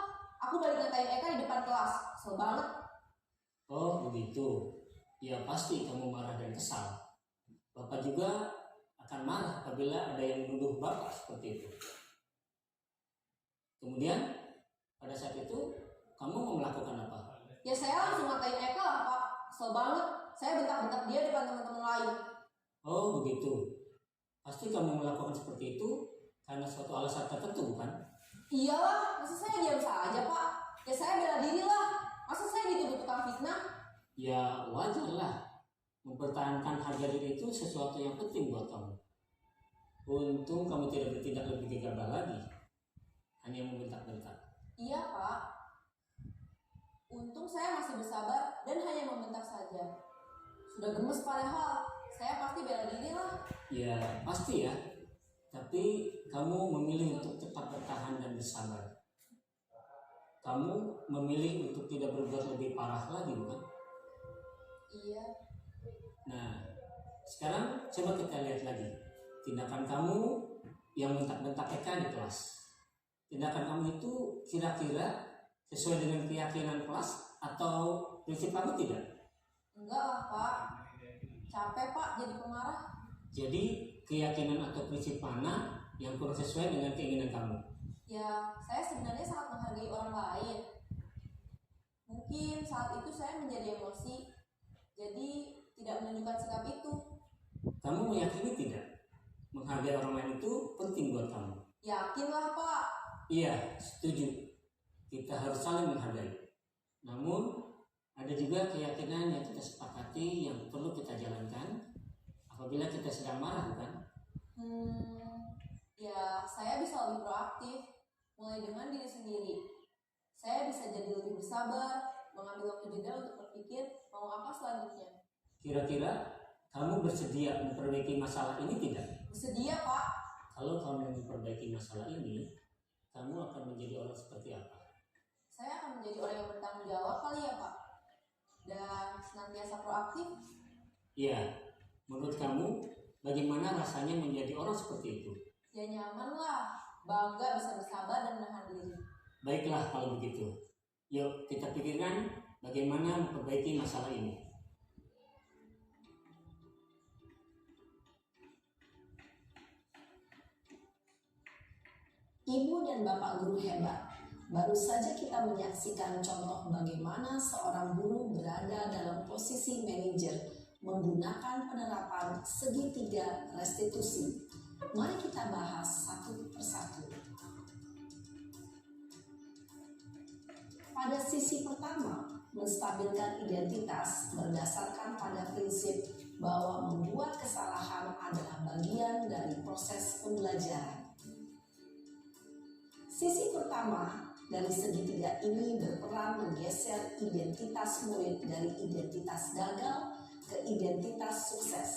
Aku balik ngatain Eka di depan kelas. Kesel banget. Oh begitu. Ya pasti kamu marah dan kesal. Bapak juga akan marah apabila ada yang menuduh Bapak seperti itu. Kemudian pada saat itu kamu mau melakukan apa? Ya saya langsung ngatain Eka lah Pak. Kesel banget. Saya bentak-bentak dia depan teman-teman lain. Oh begitu. Pasti kamu melakukan seperti itu karena suatu alasan tertentu bukan? Iyalah, masa saya diam saja Pak? Ya saya bela diri lah. Masa saya dituduh tukang fitnah? Ya wajar lah. Mempertahankan harga diri itu sesuatu yang penting buat kamu. Untung kamu tidak bertindak lebih gegabah lagi. Hanya membentak-bentak. Iya Pak. Untung saya masih bersabar dan hanya membentak saja. Sudah gemes padahal. Saya pasti bela diri lah. Ya pasti ya. Tapi kamu memilih untuk tetap bertahan dan bersabar. Kamu memilih untuk tidak berbuat lebih parah lagi bukan? Iya. Nah sekarang coba kita lihat lagi. Tindakan kamu yang bentak-bentak Eka di kelas. Tindakan kamu itu kira-kira sesuai dengan keyakinan kelas atau prinsip kamu tidak? Enggak lah Pak. Capek Pak jadi pemarah. Jadi keyakinan atau prinsip mana yang kurang sesuai dengan keinginan kamu? Ya saya sebenarnya sangat menghargai orang lain. Mungkin saat itu saya menjadi emosi. Jadi tidak menunjukkan sikap itu. Kamu meyakini tidak? Menghargai orang lain itu penting buat kamu. Yakinlah Pak. Iya, setuju. Kita harus saling menghargai. Namun ada juga keyakinan yang kita sepakati yang perlu kita jalankan apabila kita sedang marah bukan? Ya saya bisa lebih proaktif. Mulai dengan diri sendiri. Saya bisa jadi lebih bersabar, mengambil waktu jeda untuk berpikir mau apa selanjutnya. Kira-kira kamu bersedia memperbaiki masalah ini tidak? Bersedia Pak. Kalau kamu memperbaiki masalah ini, kamu akan menjadi orang seperti apa? Saya akan menjadi orang yang bertanggung jawab kali ya Pak. Dan senantiasa proaktif. Iya, menurut kamu bagaimana rasanya menjadi orang seperti itu? Ya nyaman lah, bangga bisa bersabar dan menahan diri. Baiklah kalau begitu. Yuk kita pikirkan bagaimana memperbaiki masalah ini. Ibu dan Bapak guru hebat, Baru saja kita menyaksikan contoh bagaimana seorang guru berada dalam posisi manajer menggunakan penerapan segitiga restitusi. Mari kita bahas satu persatu. Pada sisi pertama, menstabilkan identitas berdasarkan pada prinsip bahwa membuat kesalahan adalah bagian dari proses pembelajaran. Sisi pertama dari segitiga ini berperan menggeser identitas murid dari identitas gagal ke identitas sukses.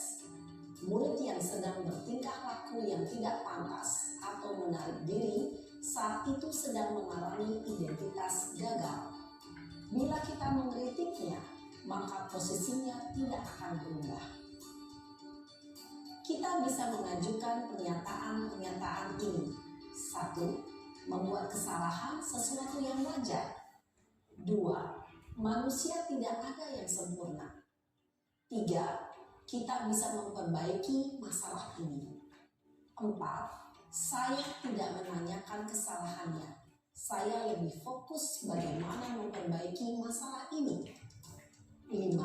Murid yang sedang bertingkah laku yang tidak pantas atau menarik diri saat itu sedang mengalami identitas gagal. Bila kita mengkritiknya, maka posisinya tidak akan berubah. Kita bisa mengajukan pernyataan-pernyataan ini. 1. Membuat kesalahan sesuatu yang wajar. 2. Manusia tidak ada yang sempurna. 3. Kita bisa memperbaiki masalah ini. 4. Saya tidak menanyakan kesalahannya. Saya lebih fokus bagaimana memperbaiki masalah ini. 5.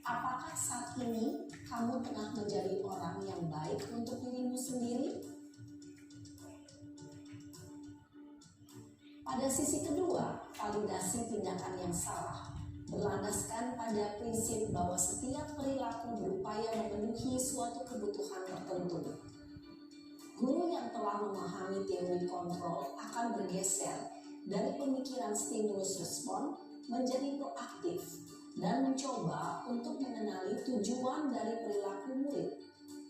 Apakah saat ini kamu tengah menjadi orang yang baik untuk dirimu sendiri? Pada sisi kedua, validasi tindakan yang salah berlandaskan pada prinsip bahwa setiap perilaku berupaya memenuhi suatu kebutuhan tertentu. Guru yang telah memahami teori kontrol akan bergeser dari pemikiran stimulus respon menjadi proaktif dan mencoba untuk mengenali tujuan dari perilaku murid.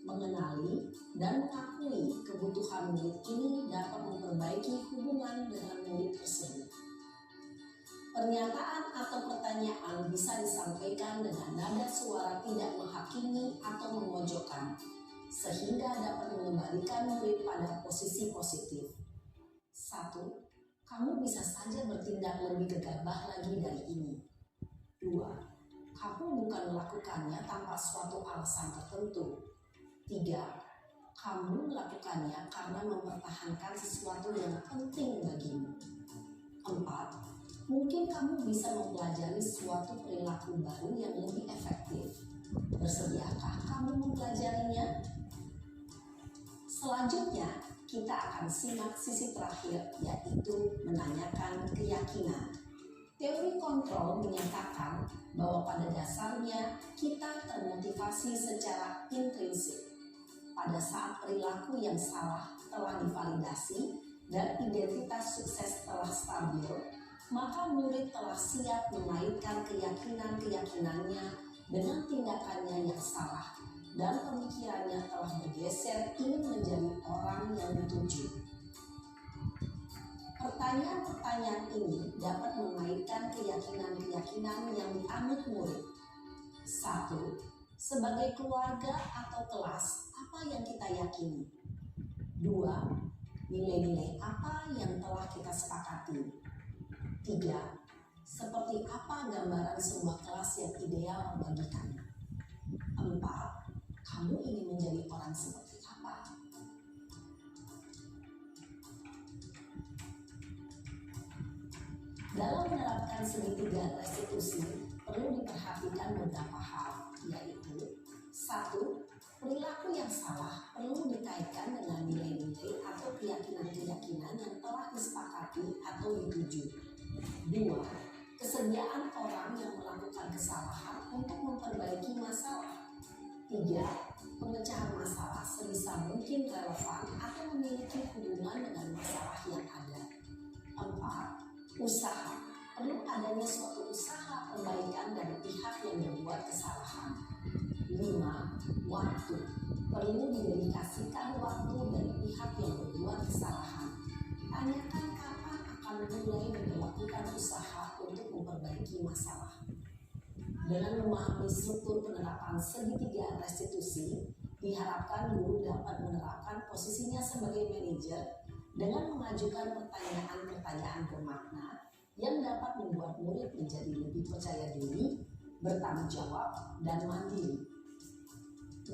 Mengenali dan mengakui kebutuhan murid ini dapat memperbaiki hubungan dengan murid tersebut. Pernyataan atau pertanyaan bisa disampaikan dengan nada suara tidak menghakimi atau memojokkan, sehingga dapat mengembalikan murid pada posisi positif. 1. Kamu bisa saja bertindak lebih gegabah lagi dari ini. 2. Kamu bukan melakukannya tanpa suatu alasan tertentu. 3. Kamu melakukannya karena mempertahankan sesuatu yang penting bagimu. 4. Mungkin kamu bisa mempelajari suatu perilaku baru yang lebih efektif. Bersediakah kamu mempelajarinya? Selanjutnya, kita akan simak sisi terakhir, yaitu menanyakan keyakinan. Teori kontrol menyatakan bahwa pada dasarnya kita termotivasi secara intrinsik. Pada saat perilaku yang salah telah divalidasi dan identitas sukses telah stabil, maka murid telah siap mengaitkan keyakinan-keyakinannya dengan tindakannya yang salah dan pemikirannya telah bergeser ingin menjadi orang yang dituju. Pertanyaan-pertanyaan ini dapat mengaitkan keyakinan-keyakinan yang dianut murid. 1. Sebagai keluarga atau kelas, apa yang kita yakini? 2. Nilai-nilai apa yang telah kita sepakati? 3. Seperti apa gambaran sebuah kelas yang ideal bagi kami? 4. Kamu ingin menjadi orang seperti apa? Dalam menerapkan segitiga restitusi, perlu diperhatikan beberapa hal, yaitu 1. Perilaku yang salah perlu dikaitkan dengan nilai-nilai atau keyakinan-keyakinan yang telah disepakati atau dituju. 2. Kesediaan orang yang melakukan kesalahan untuk memperbaiki masalah. 3. Pemecahan masalah sebisa mungkin relevan atau memiliki hubungan dengan masalah yang ada. 4. Usaha. Perlu adanya suatu usaha perbaikan dari pihak yang membuat kesalahan. 5. Waktu. Perlu didedikasikan waktu dari pihak yang berbuat kesalahan. Tanyakan kapan akan mulai melakukan usaha untuk memperbaiki masalah. Dengan memahami struktur penerapan segitiga restitusi, diharapkan guru dapat menerapkan posisinya sebagai manajer dengan mengajukan pertanyaan-pertanyaan bermakna yang dapat membuat murid menjadi lebih percaya diri, bertanggung jawab, dan mandiri.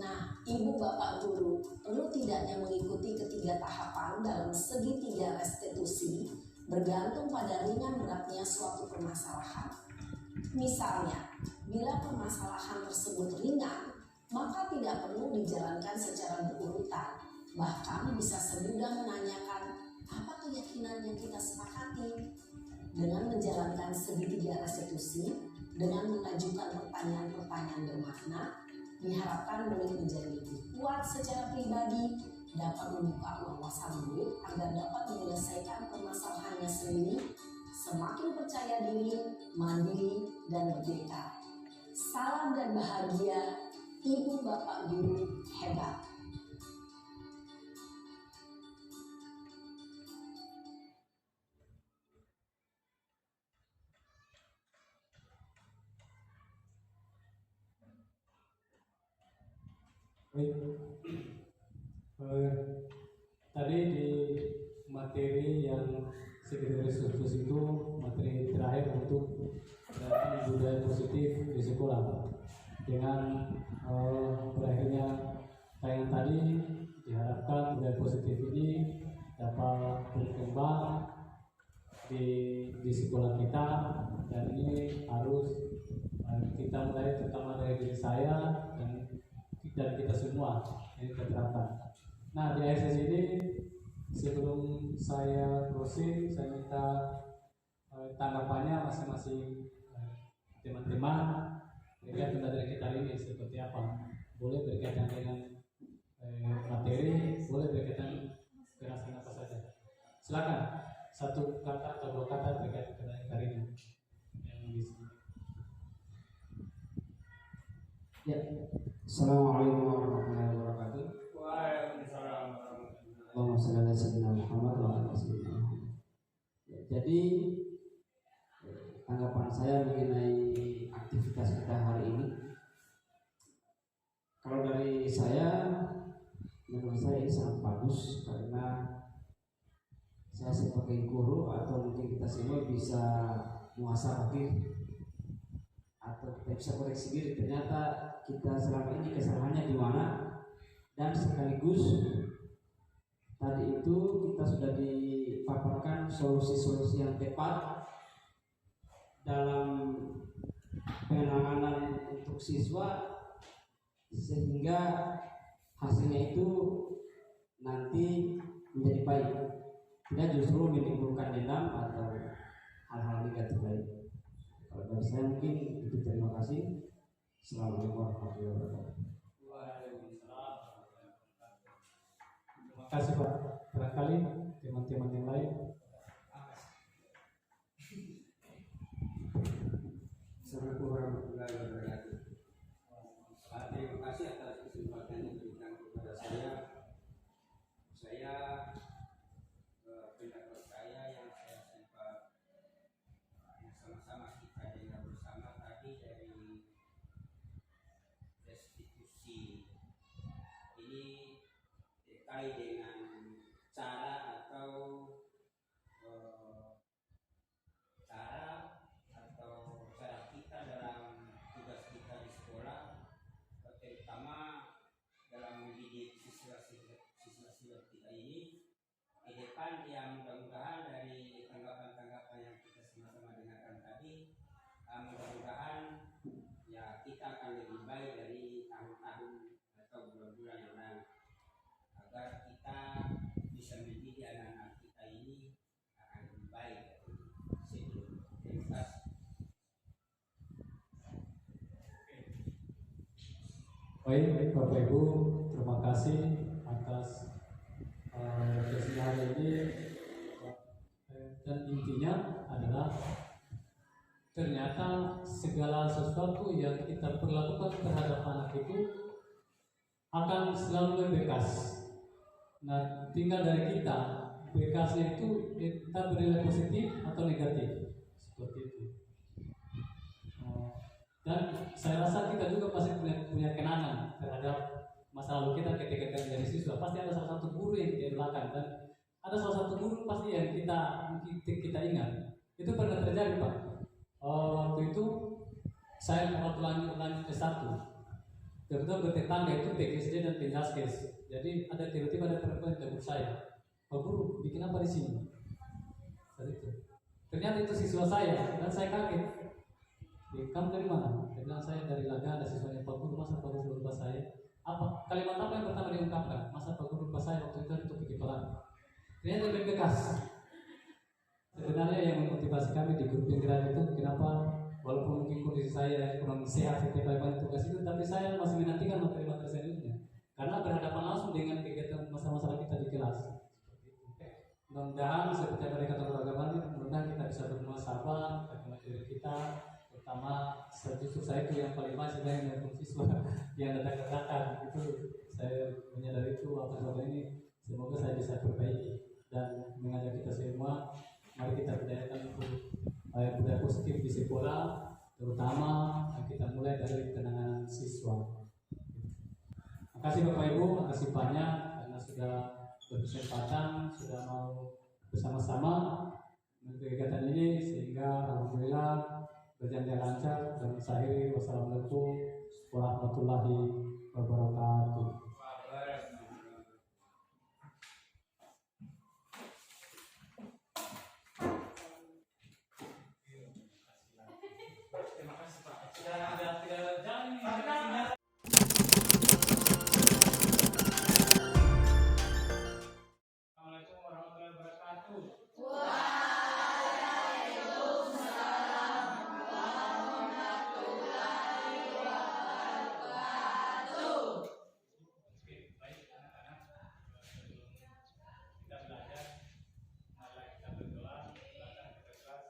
Nah, ibu bapak guru perlu tidaknya mengikuti ketiga tahapan dalam segitiga restitusi bergantung pada ringan beratnya suatu permasalahan. Misalnya, bila permasalahan tersebut ringan, maka tidak perlu dijalankan secara berurutan. Bahkan bisa semudah menanyakan apa keyakinan yang kita sepakati. Dengan menjalankan segitiga restitusi, dengan mengajukan pertanyaan-pertanyaan bermakna, diharapkan murid menjadi lebih kuat secara pribadi, dapat membuka wawasan murid agar dapat menyelesaikan permasalahannya sendiri, semakin percaya diri, mandiri, dan merdeka. Salam dan bahagia, Ibu Bapak Guru hebat. Baik. Tadi di materi yang segitiga restitusi itu materi terakhir untuk budaya positif di sekolah. Dengan berakhirnya tayangan tadi, diharapkan budaya positif ini dapat berkembang di sekolah kita, dan ini harus kita mulai terutama dari diri saya dan kita semua yang terterapkan. Nah, di akhir sesi ini sebelum saya closing, saya minta tanggapannya masing-masing teman-teman berkaitan dari kita ini seperti apa. Boleh berkaitan dengan materi, boleh berkaitan dengan apa saja. Silakan satu kata atau dua kata terkait dengan hari ini yang di sini. Ya. Assalamualaikum warahmatullahi wabarakatuh. Waalaikumsalam. Allahumma shalli ala sayyidina Muhammad wa ala sayyidina Muhammad. Jadi tanggapan saya mengenai aktivitas kita hari ini, kalau dari saya, menurut saya ini sangat bagus karena saya sebagai guru atau mungkin kita semua bisa muhasabah atau kita bisa koreksi diri, ternyata kita selama ini kesalahannya di mana, dan sekaligus tadi itu kita sudah dipaparkan solusi-solusi yang tepat dalam penanganan untuk siswa sehingga hasilnya itu nanti menjadi baik, tidak justru menimbulkan dendam atau hal-hal negatif lain. Kalau dari saya mungkin itu, terima kasih. Assalamualaikum warahmatullahi wabarakatuh. Terima kasih Pak. Barangkali teman-teman yang lain. Assalamualaikum warahmatullahi wabarakatuh. Terima kasih atas kesempatan yang diberikan kepada saya. Pendapat saya yang saya sempat sama-sama kita dengar bersama tadi dari restitusi ini terkait dengan cara atau cara kita dalam tugas kita di sekolah, terutama dalam mendidik siswa-siswa kita ini ke depan, yang mudah-mudahan dari tanggapan-tanggapan yang kita sama-sama dengarkan tadi, mudah-mudahan ya kita akan lebih baik dari tahun-tahun atau bulan-bulan yang lalu, agar kita bisa mendidik anak-anak kita ini akan lebih baik dari sebelumnya. Terima kasih. Baik Bapak Ibu, terima kasih atas sesi hari ini. Dan intinya adalah ternyata segala sesuatu yang kita perlakukan terhadap anak itu akan selalu membekas. Nah, tinggal dari kita, bekasnya itu kita bernilai positif atau negatif, seperti itu. Dan saya rasa kita juga pasti punya kenangan terhadap masa lalu kita ketika kita menjadi siswa. Pasti ada salah satu guru yang di belakang, dan ada salah satu guru pasti yang kita ingat. Itu pernah terjadi Pak. Waktu itu saya waktu lanjut S1, kebetulan bertetangga itu PKSD dan Penjaskes. Jadi tiba-tiba ada perempuan yang tegur saya, Pak Guru, bikin apa di sini? Dari itu. Ternyata itu siswa saya dan saya kaget. Kamu dari mana? Dia bilang saya dari Lagana, siswanya Pak Guru. Masa Pak Guru lupa saya? Apa? Kalimat apa yang pertama diungkapkan? Masa Pak Guru lupa saya waktu itu untuk pergi pelan. Ternyata lebih tegas. Sebenarnya yang memotivasi kami di grup penggerak itu kenapa walaupun mungkin kondisi saya kurang sehat ketika banyak tugas itu, tapi saya masih menantikan materi-materi selanjutnya karena berhadapan langsung dengan kegiatan masalah-masalah kita di kelas. Mudah-mudahan seperti yang mereka tahu agama ini, mudah-mudahan kita bisa bermuasabah dengan diri kita, terutama justru saya itu yang paling masih banyak dengan siswa yang datang itu saya menyadari itu apa ini semoga saya bisa perbaiki dan mengajak kita semua. Mari kita budayakan budaya positif di sekolah, terutama kita mulai dari penanganan siswa. Terima kasih Bapak Ibu, terima kasih banyak karena sudah berkesempatan, sudah mau bersama-sama kegiatan ini sehingga alhamdulillah berjalan lancar dan saya akhiri. Wassalamualaikum warahmatullahi wabarakatuh. Assalamualaikum warahmatullahi wabarakatuh. Oke, baik anak-anak. Sebelum kita belajar, marilah kita berdoa. Silakan kita kelas.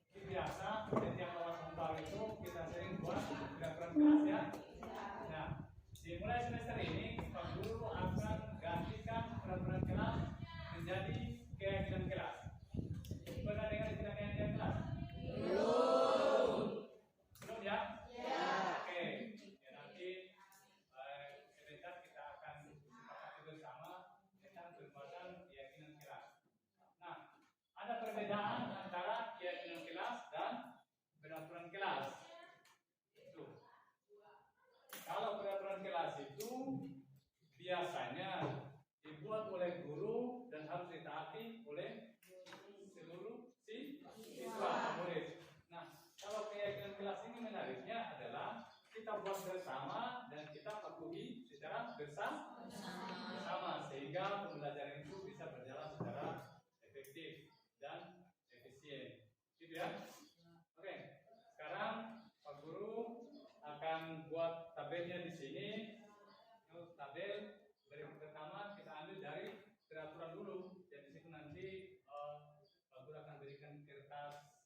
Seperti biasa, setiap awal tahun itu kita sering buat gerakan kelas ya. Nah, dimulai semester ini Pak Guru akan gantikan peraturan kelas menjadi keyakinan kelas. Pernah dengar istilah keyakinan kelas? Belum ya? Oke. Ya, nanti sebentar kita akan sepakati bersama tentang perbuatan keyakinan kelas. Nah, ada perbedaan antara keyakinan kelas dan peraturan kelas. Itu. Kalau peraturan kelas itu biasanya dibuat oleh guru dan harus ditaati oleh seluruh siswa murid. Nah, kalau keyakinan kelas ini menariknya adalah kita buat bersama dan kita patuhi secara bersama sehingga pembelajaran itu bisa berjalan secara efektif dan efisien. Gitu ya? Oke. Sekarang Pak Guru akan buat tabelnya di sini. Yuk, tabel pertama kita ambil dari peraturan dulu. Dan di situ nanti Pak Guru akan berikan kertas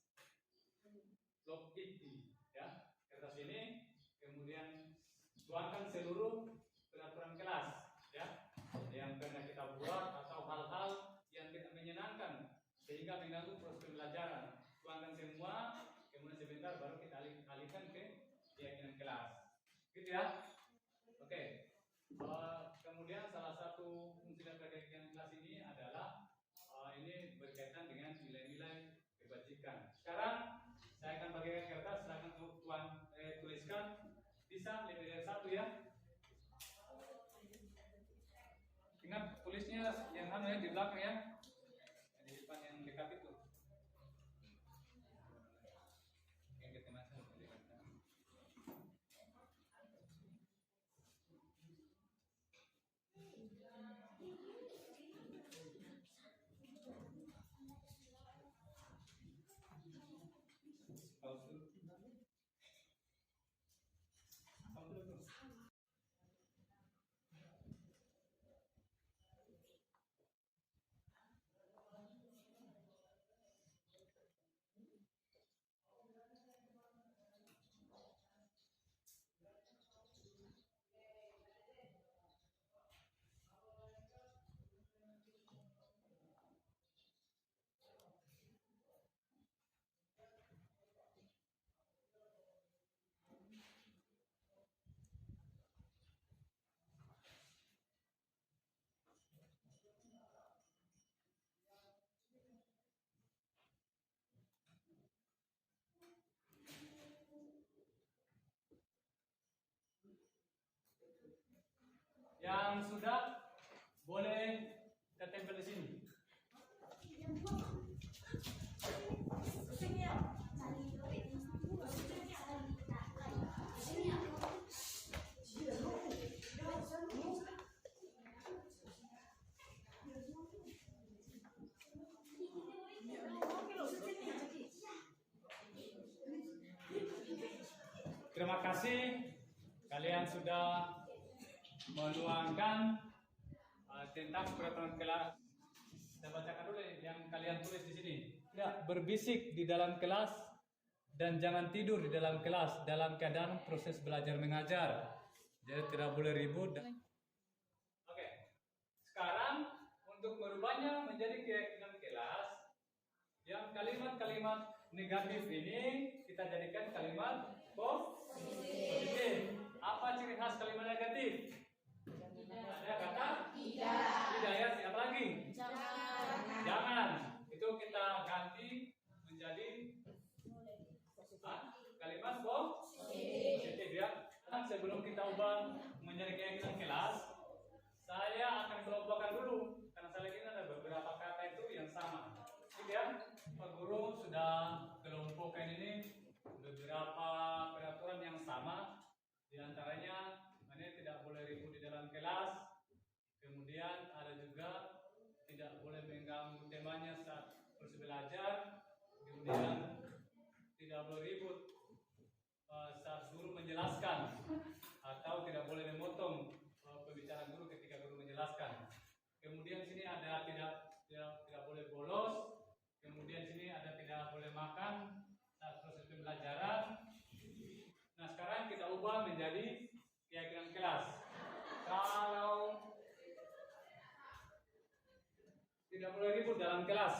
log ini, ya. Kertas ini kemudian tuangkan seluruh peraturan kelas, ya, yang pernah kita buat atau hal-hal yang tidak menyenangkan sehingga mengganggu proses pembelajaran. Tuangkan semua, kemudian sebentar baru kita alihkan ke keyakinan kelas, gitu ya. Oke. Kemudian salah satu fungsi dari keyakinan kelas ini adalah ini berkaitan dengan nilai-nilai kebajikan. Sekarang saya akan bagikan kertas, silakan tuliskan, bisa lebih dari satu ya. Ingat tulisnya yang mana ya, di belakang ya, di depan yang dekat itu. Oke, kita masuk ke dekat. Yang sudah boleh ketempel di sini. Terima kasih kalian sudah meluangkan tentang peraturan kelas. Saya bacakan dulu yang kalian tulis di sini. Tidak berbisik di dalam kelas dan jangan tidur di dalam kelas dalam keadaan proses belajar mengajar. Jadi tidak boleh ribut. Oke. Sekarang untuk merubahnya menjadi keyakinan kelas, yang kalimat-kalimat negatif ini kita jadikan kalimat positif. Apa ciri khas kalimat negatif? Ada kata tidak ya, siapa lagi? Jangan. Itu kita ganti menjadi kalimat positif ya. Sebelum kita ubah menjadi keyakinan kelas, saya akan kelompokkan dulu karena saya yakin ada beberapa kata itu yang sama. Gitu ya, Pak Guru sudah kelompokkan ini beberapa peraturan yang sama. Di antaranya ini tidak boleh ribut di dalam kelas. Kemudian ada juga tidak boleh mengganggu temannya saat proses belajar. Kemudian tidak boleh ribut saat guru menjelaskan, atau tidak boleh memotong pembicaraan guru ketika guru menjelaskan. Kemudian sini ada tidak boleh bolos. Kemudian sini ada tidak boleh makan saat proses pembelajaran. Nah, sekarang kita ubah menjadi keyakinan kelas. Kalau tidak boleh ribut dalam kelas,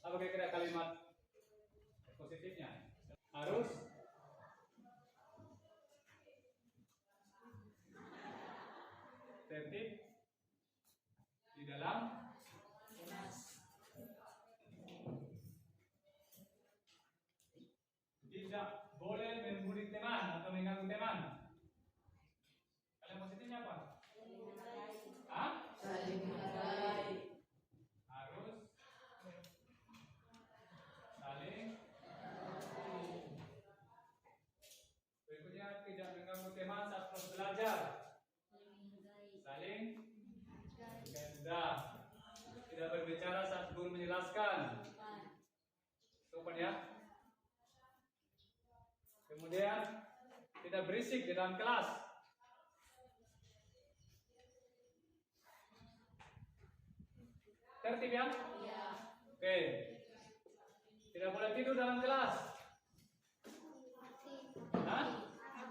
apa kira-kira kalimat positifnya? Harus tertib di dalam kelas. Tidak boleh membuli teman atau mengganggu teman. Kalian positifnya apa? Saling menghargai. Harus saling. Berikutnya tidak mengganggu teman saat proses belajar. Saling ganda. Tidak berbicara saat guru menjelaskan. Sopan ya. Kemudian tidak berisik di dalam kelas. Tertib ya? Iya. Oke. Tidak boleh tidur dalam kelas. Hah?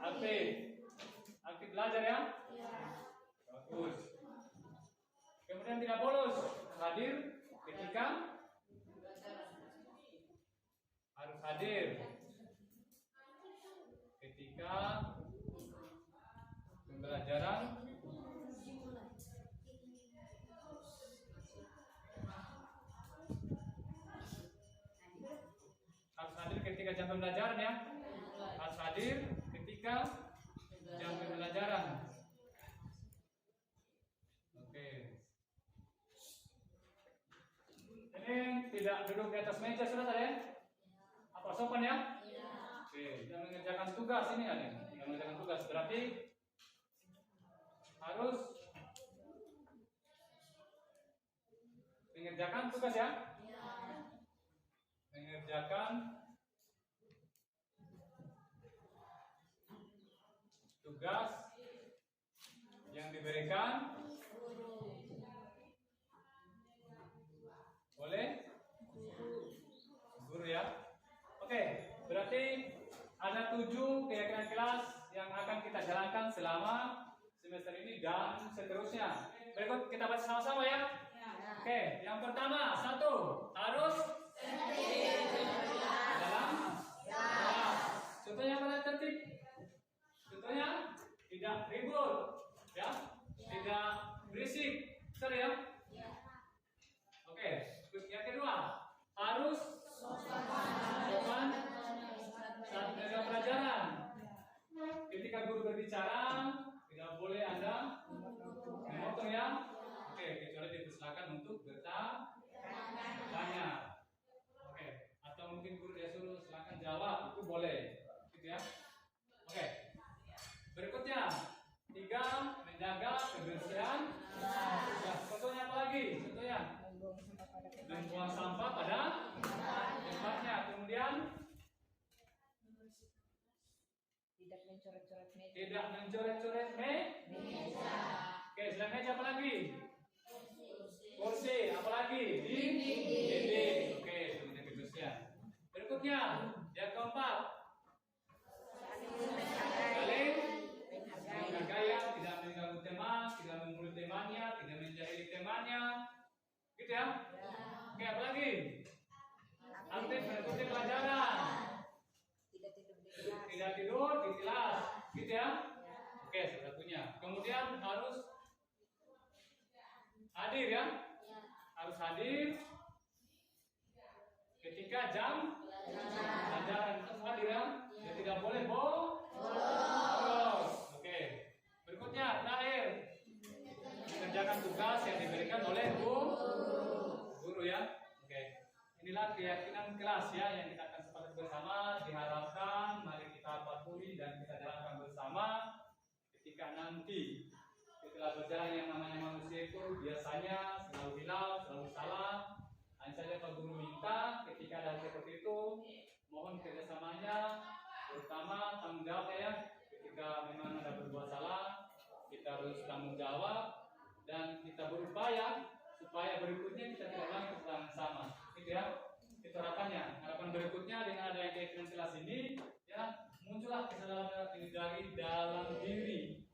Aktif. Aktif belajar ya? Iya. Bagus. Kemudian tidak bolos. Hadir ketika harus hadir. Ketika pembelajaran harus hadir ketika jam pembelajaran ya. Harus hadir ketika jam pembelajaran. Oke. Ini tidak duduk di atas meja sudah tadi ya? Apa sopan ya? Oke, yang mengerjakan tugas ini ada. Yang mengerjakan tugas berarti harus mengerjakan tugas ya? Mengerjakan tugas yang diberikan oleh guru ya. Oke, berarti ada 7 keyakinan kelas yang akan kita jalankan selama semester ini dan seterusnya. Berikut kita baca sama-sama ya. Oke, yang pertama, 1, harus dalam kelas. Contohnya pada tertib. Contohnya tidak ribut, ya, tidak berisik, sorry ya. Oke, yang kedua, harus sopan saat menerima pelajaran. Ketika guru berbicara, tidak boleh Anda silakan untuk bertanya. Oke, atau mungkin guru dia suruh silakan jawab, itu boleh, gitu ya. Oke. Berikutnya, 3, menjaga kebersihan. Ya, contohnya apa lagi? Contohnya, membuang sampah pada tempatnya. Kemudian, tidak mencoret-coret meja. Oke, selain meja apa lagi? Kursi, apa lagi? Dinding. Oke, itu kebersihan. Berikutnya, yang keempat, saling menghargai, tidak mengganggu teman, tidak membunuh temannya, tidak menjahili temannya, gitu ya? Oke, apa lagi? Aktif mengikuti pelajaran, tidak tidur di kelas, gitu ya? Oke, salah satunya. Kemudian harus hadir ya, harus hadir ketika jam pelajaran, harus hadir ya, dan tidak boleh bolos. Oke, berikutnya terakhir, mengerjakan tugas yang diberikan oleh guru ya. Oke, inilah keyakinan kelas ya yang kita akan sepakati bersama. Diharapkan mari kita patuhi dan kita jalankan bersama ketika nanti setelah berjalan yang namanya manusia itu biasanya selalu hilaf, selalu salah. Hanya saja Pak Guru minta ketika ada seperti itu, mohon kerjasamanya, terutama tanggung jawabnya ya. Ketika memang ada berbuat salah, kita harus tanggung jawab dan kita berupaya supaya berikutnya kita tidak lagi kesalahan sama. Gitu ya. Itu harapannya. Harapan berikutnya dengan adanya keyakinan kelas ini, ya muncullah kesadaran dari dalam diri,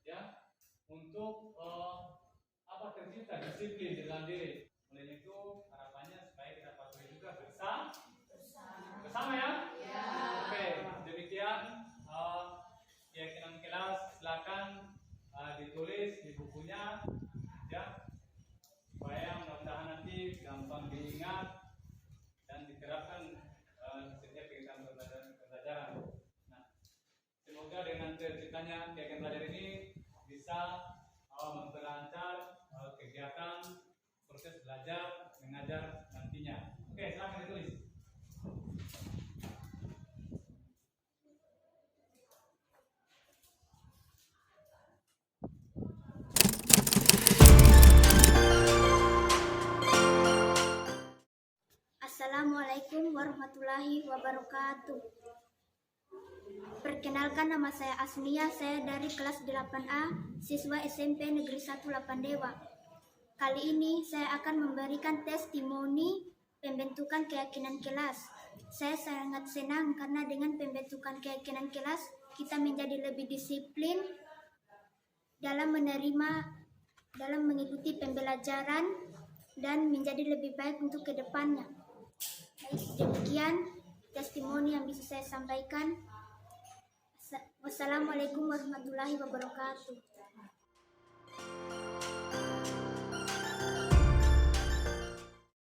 ya, untuk tercipta disiplin di dalam diri. Oleh itu harapannya supaya kita patuhi juga bersama ya. Oke, demikian keyakinan kelas. Silakan ditulis di bukunya ya, supaya mudah-mudahan nanti gampang diingat dan diterapkan setiap kegiatan pembelajaran. Nah, semoga dengan terciptanya kegiatan belajar ini bisa memperlancar kegiatan proses belajar mengajar nantinya. Oke, silakan ditulis. Assalamualaikum warahmatullahi wabarakatuh. Perkenalkan, nama saya Asnia, saya dari kelas 8A, siswa SMP Negeri 1 Lapandewa. Kali ini saya akan memberikan testimoni pembentukan keyakinan kelas. Saya sangat senang karena dengan pembentukan keyakinan kelas, kita menjadi lebih disiplin dalam mengikuti pembelajaran dan menjadi lebih baik untuk kedepannya. Demikian testimoni yang bisa saya sampaikan. Wassalamualaikum warahmatullahi wabarakatuh.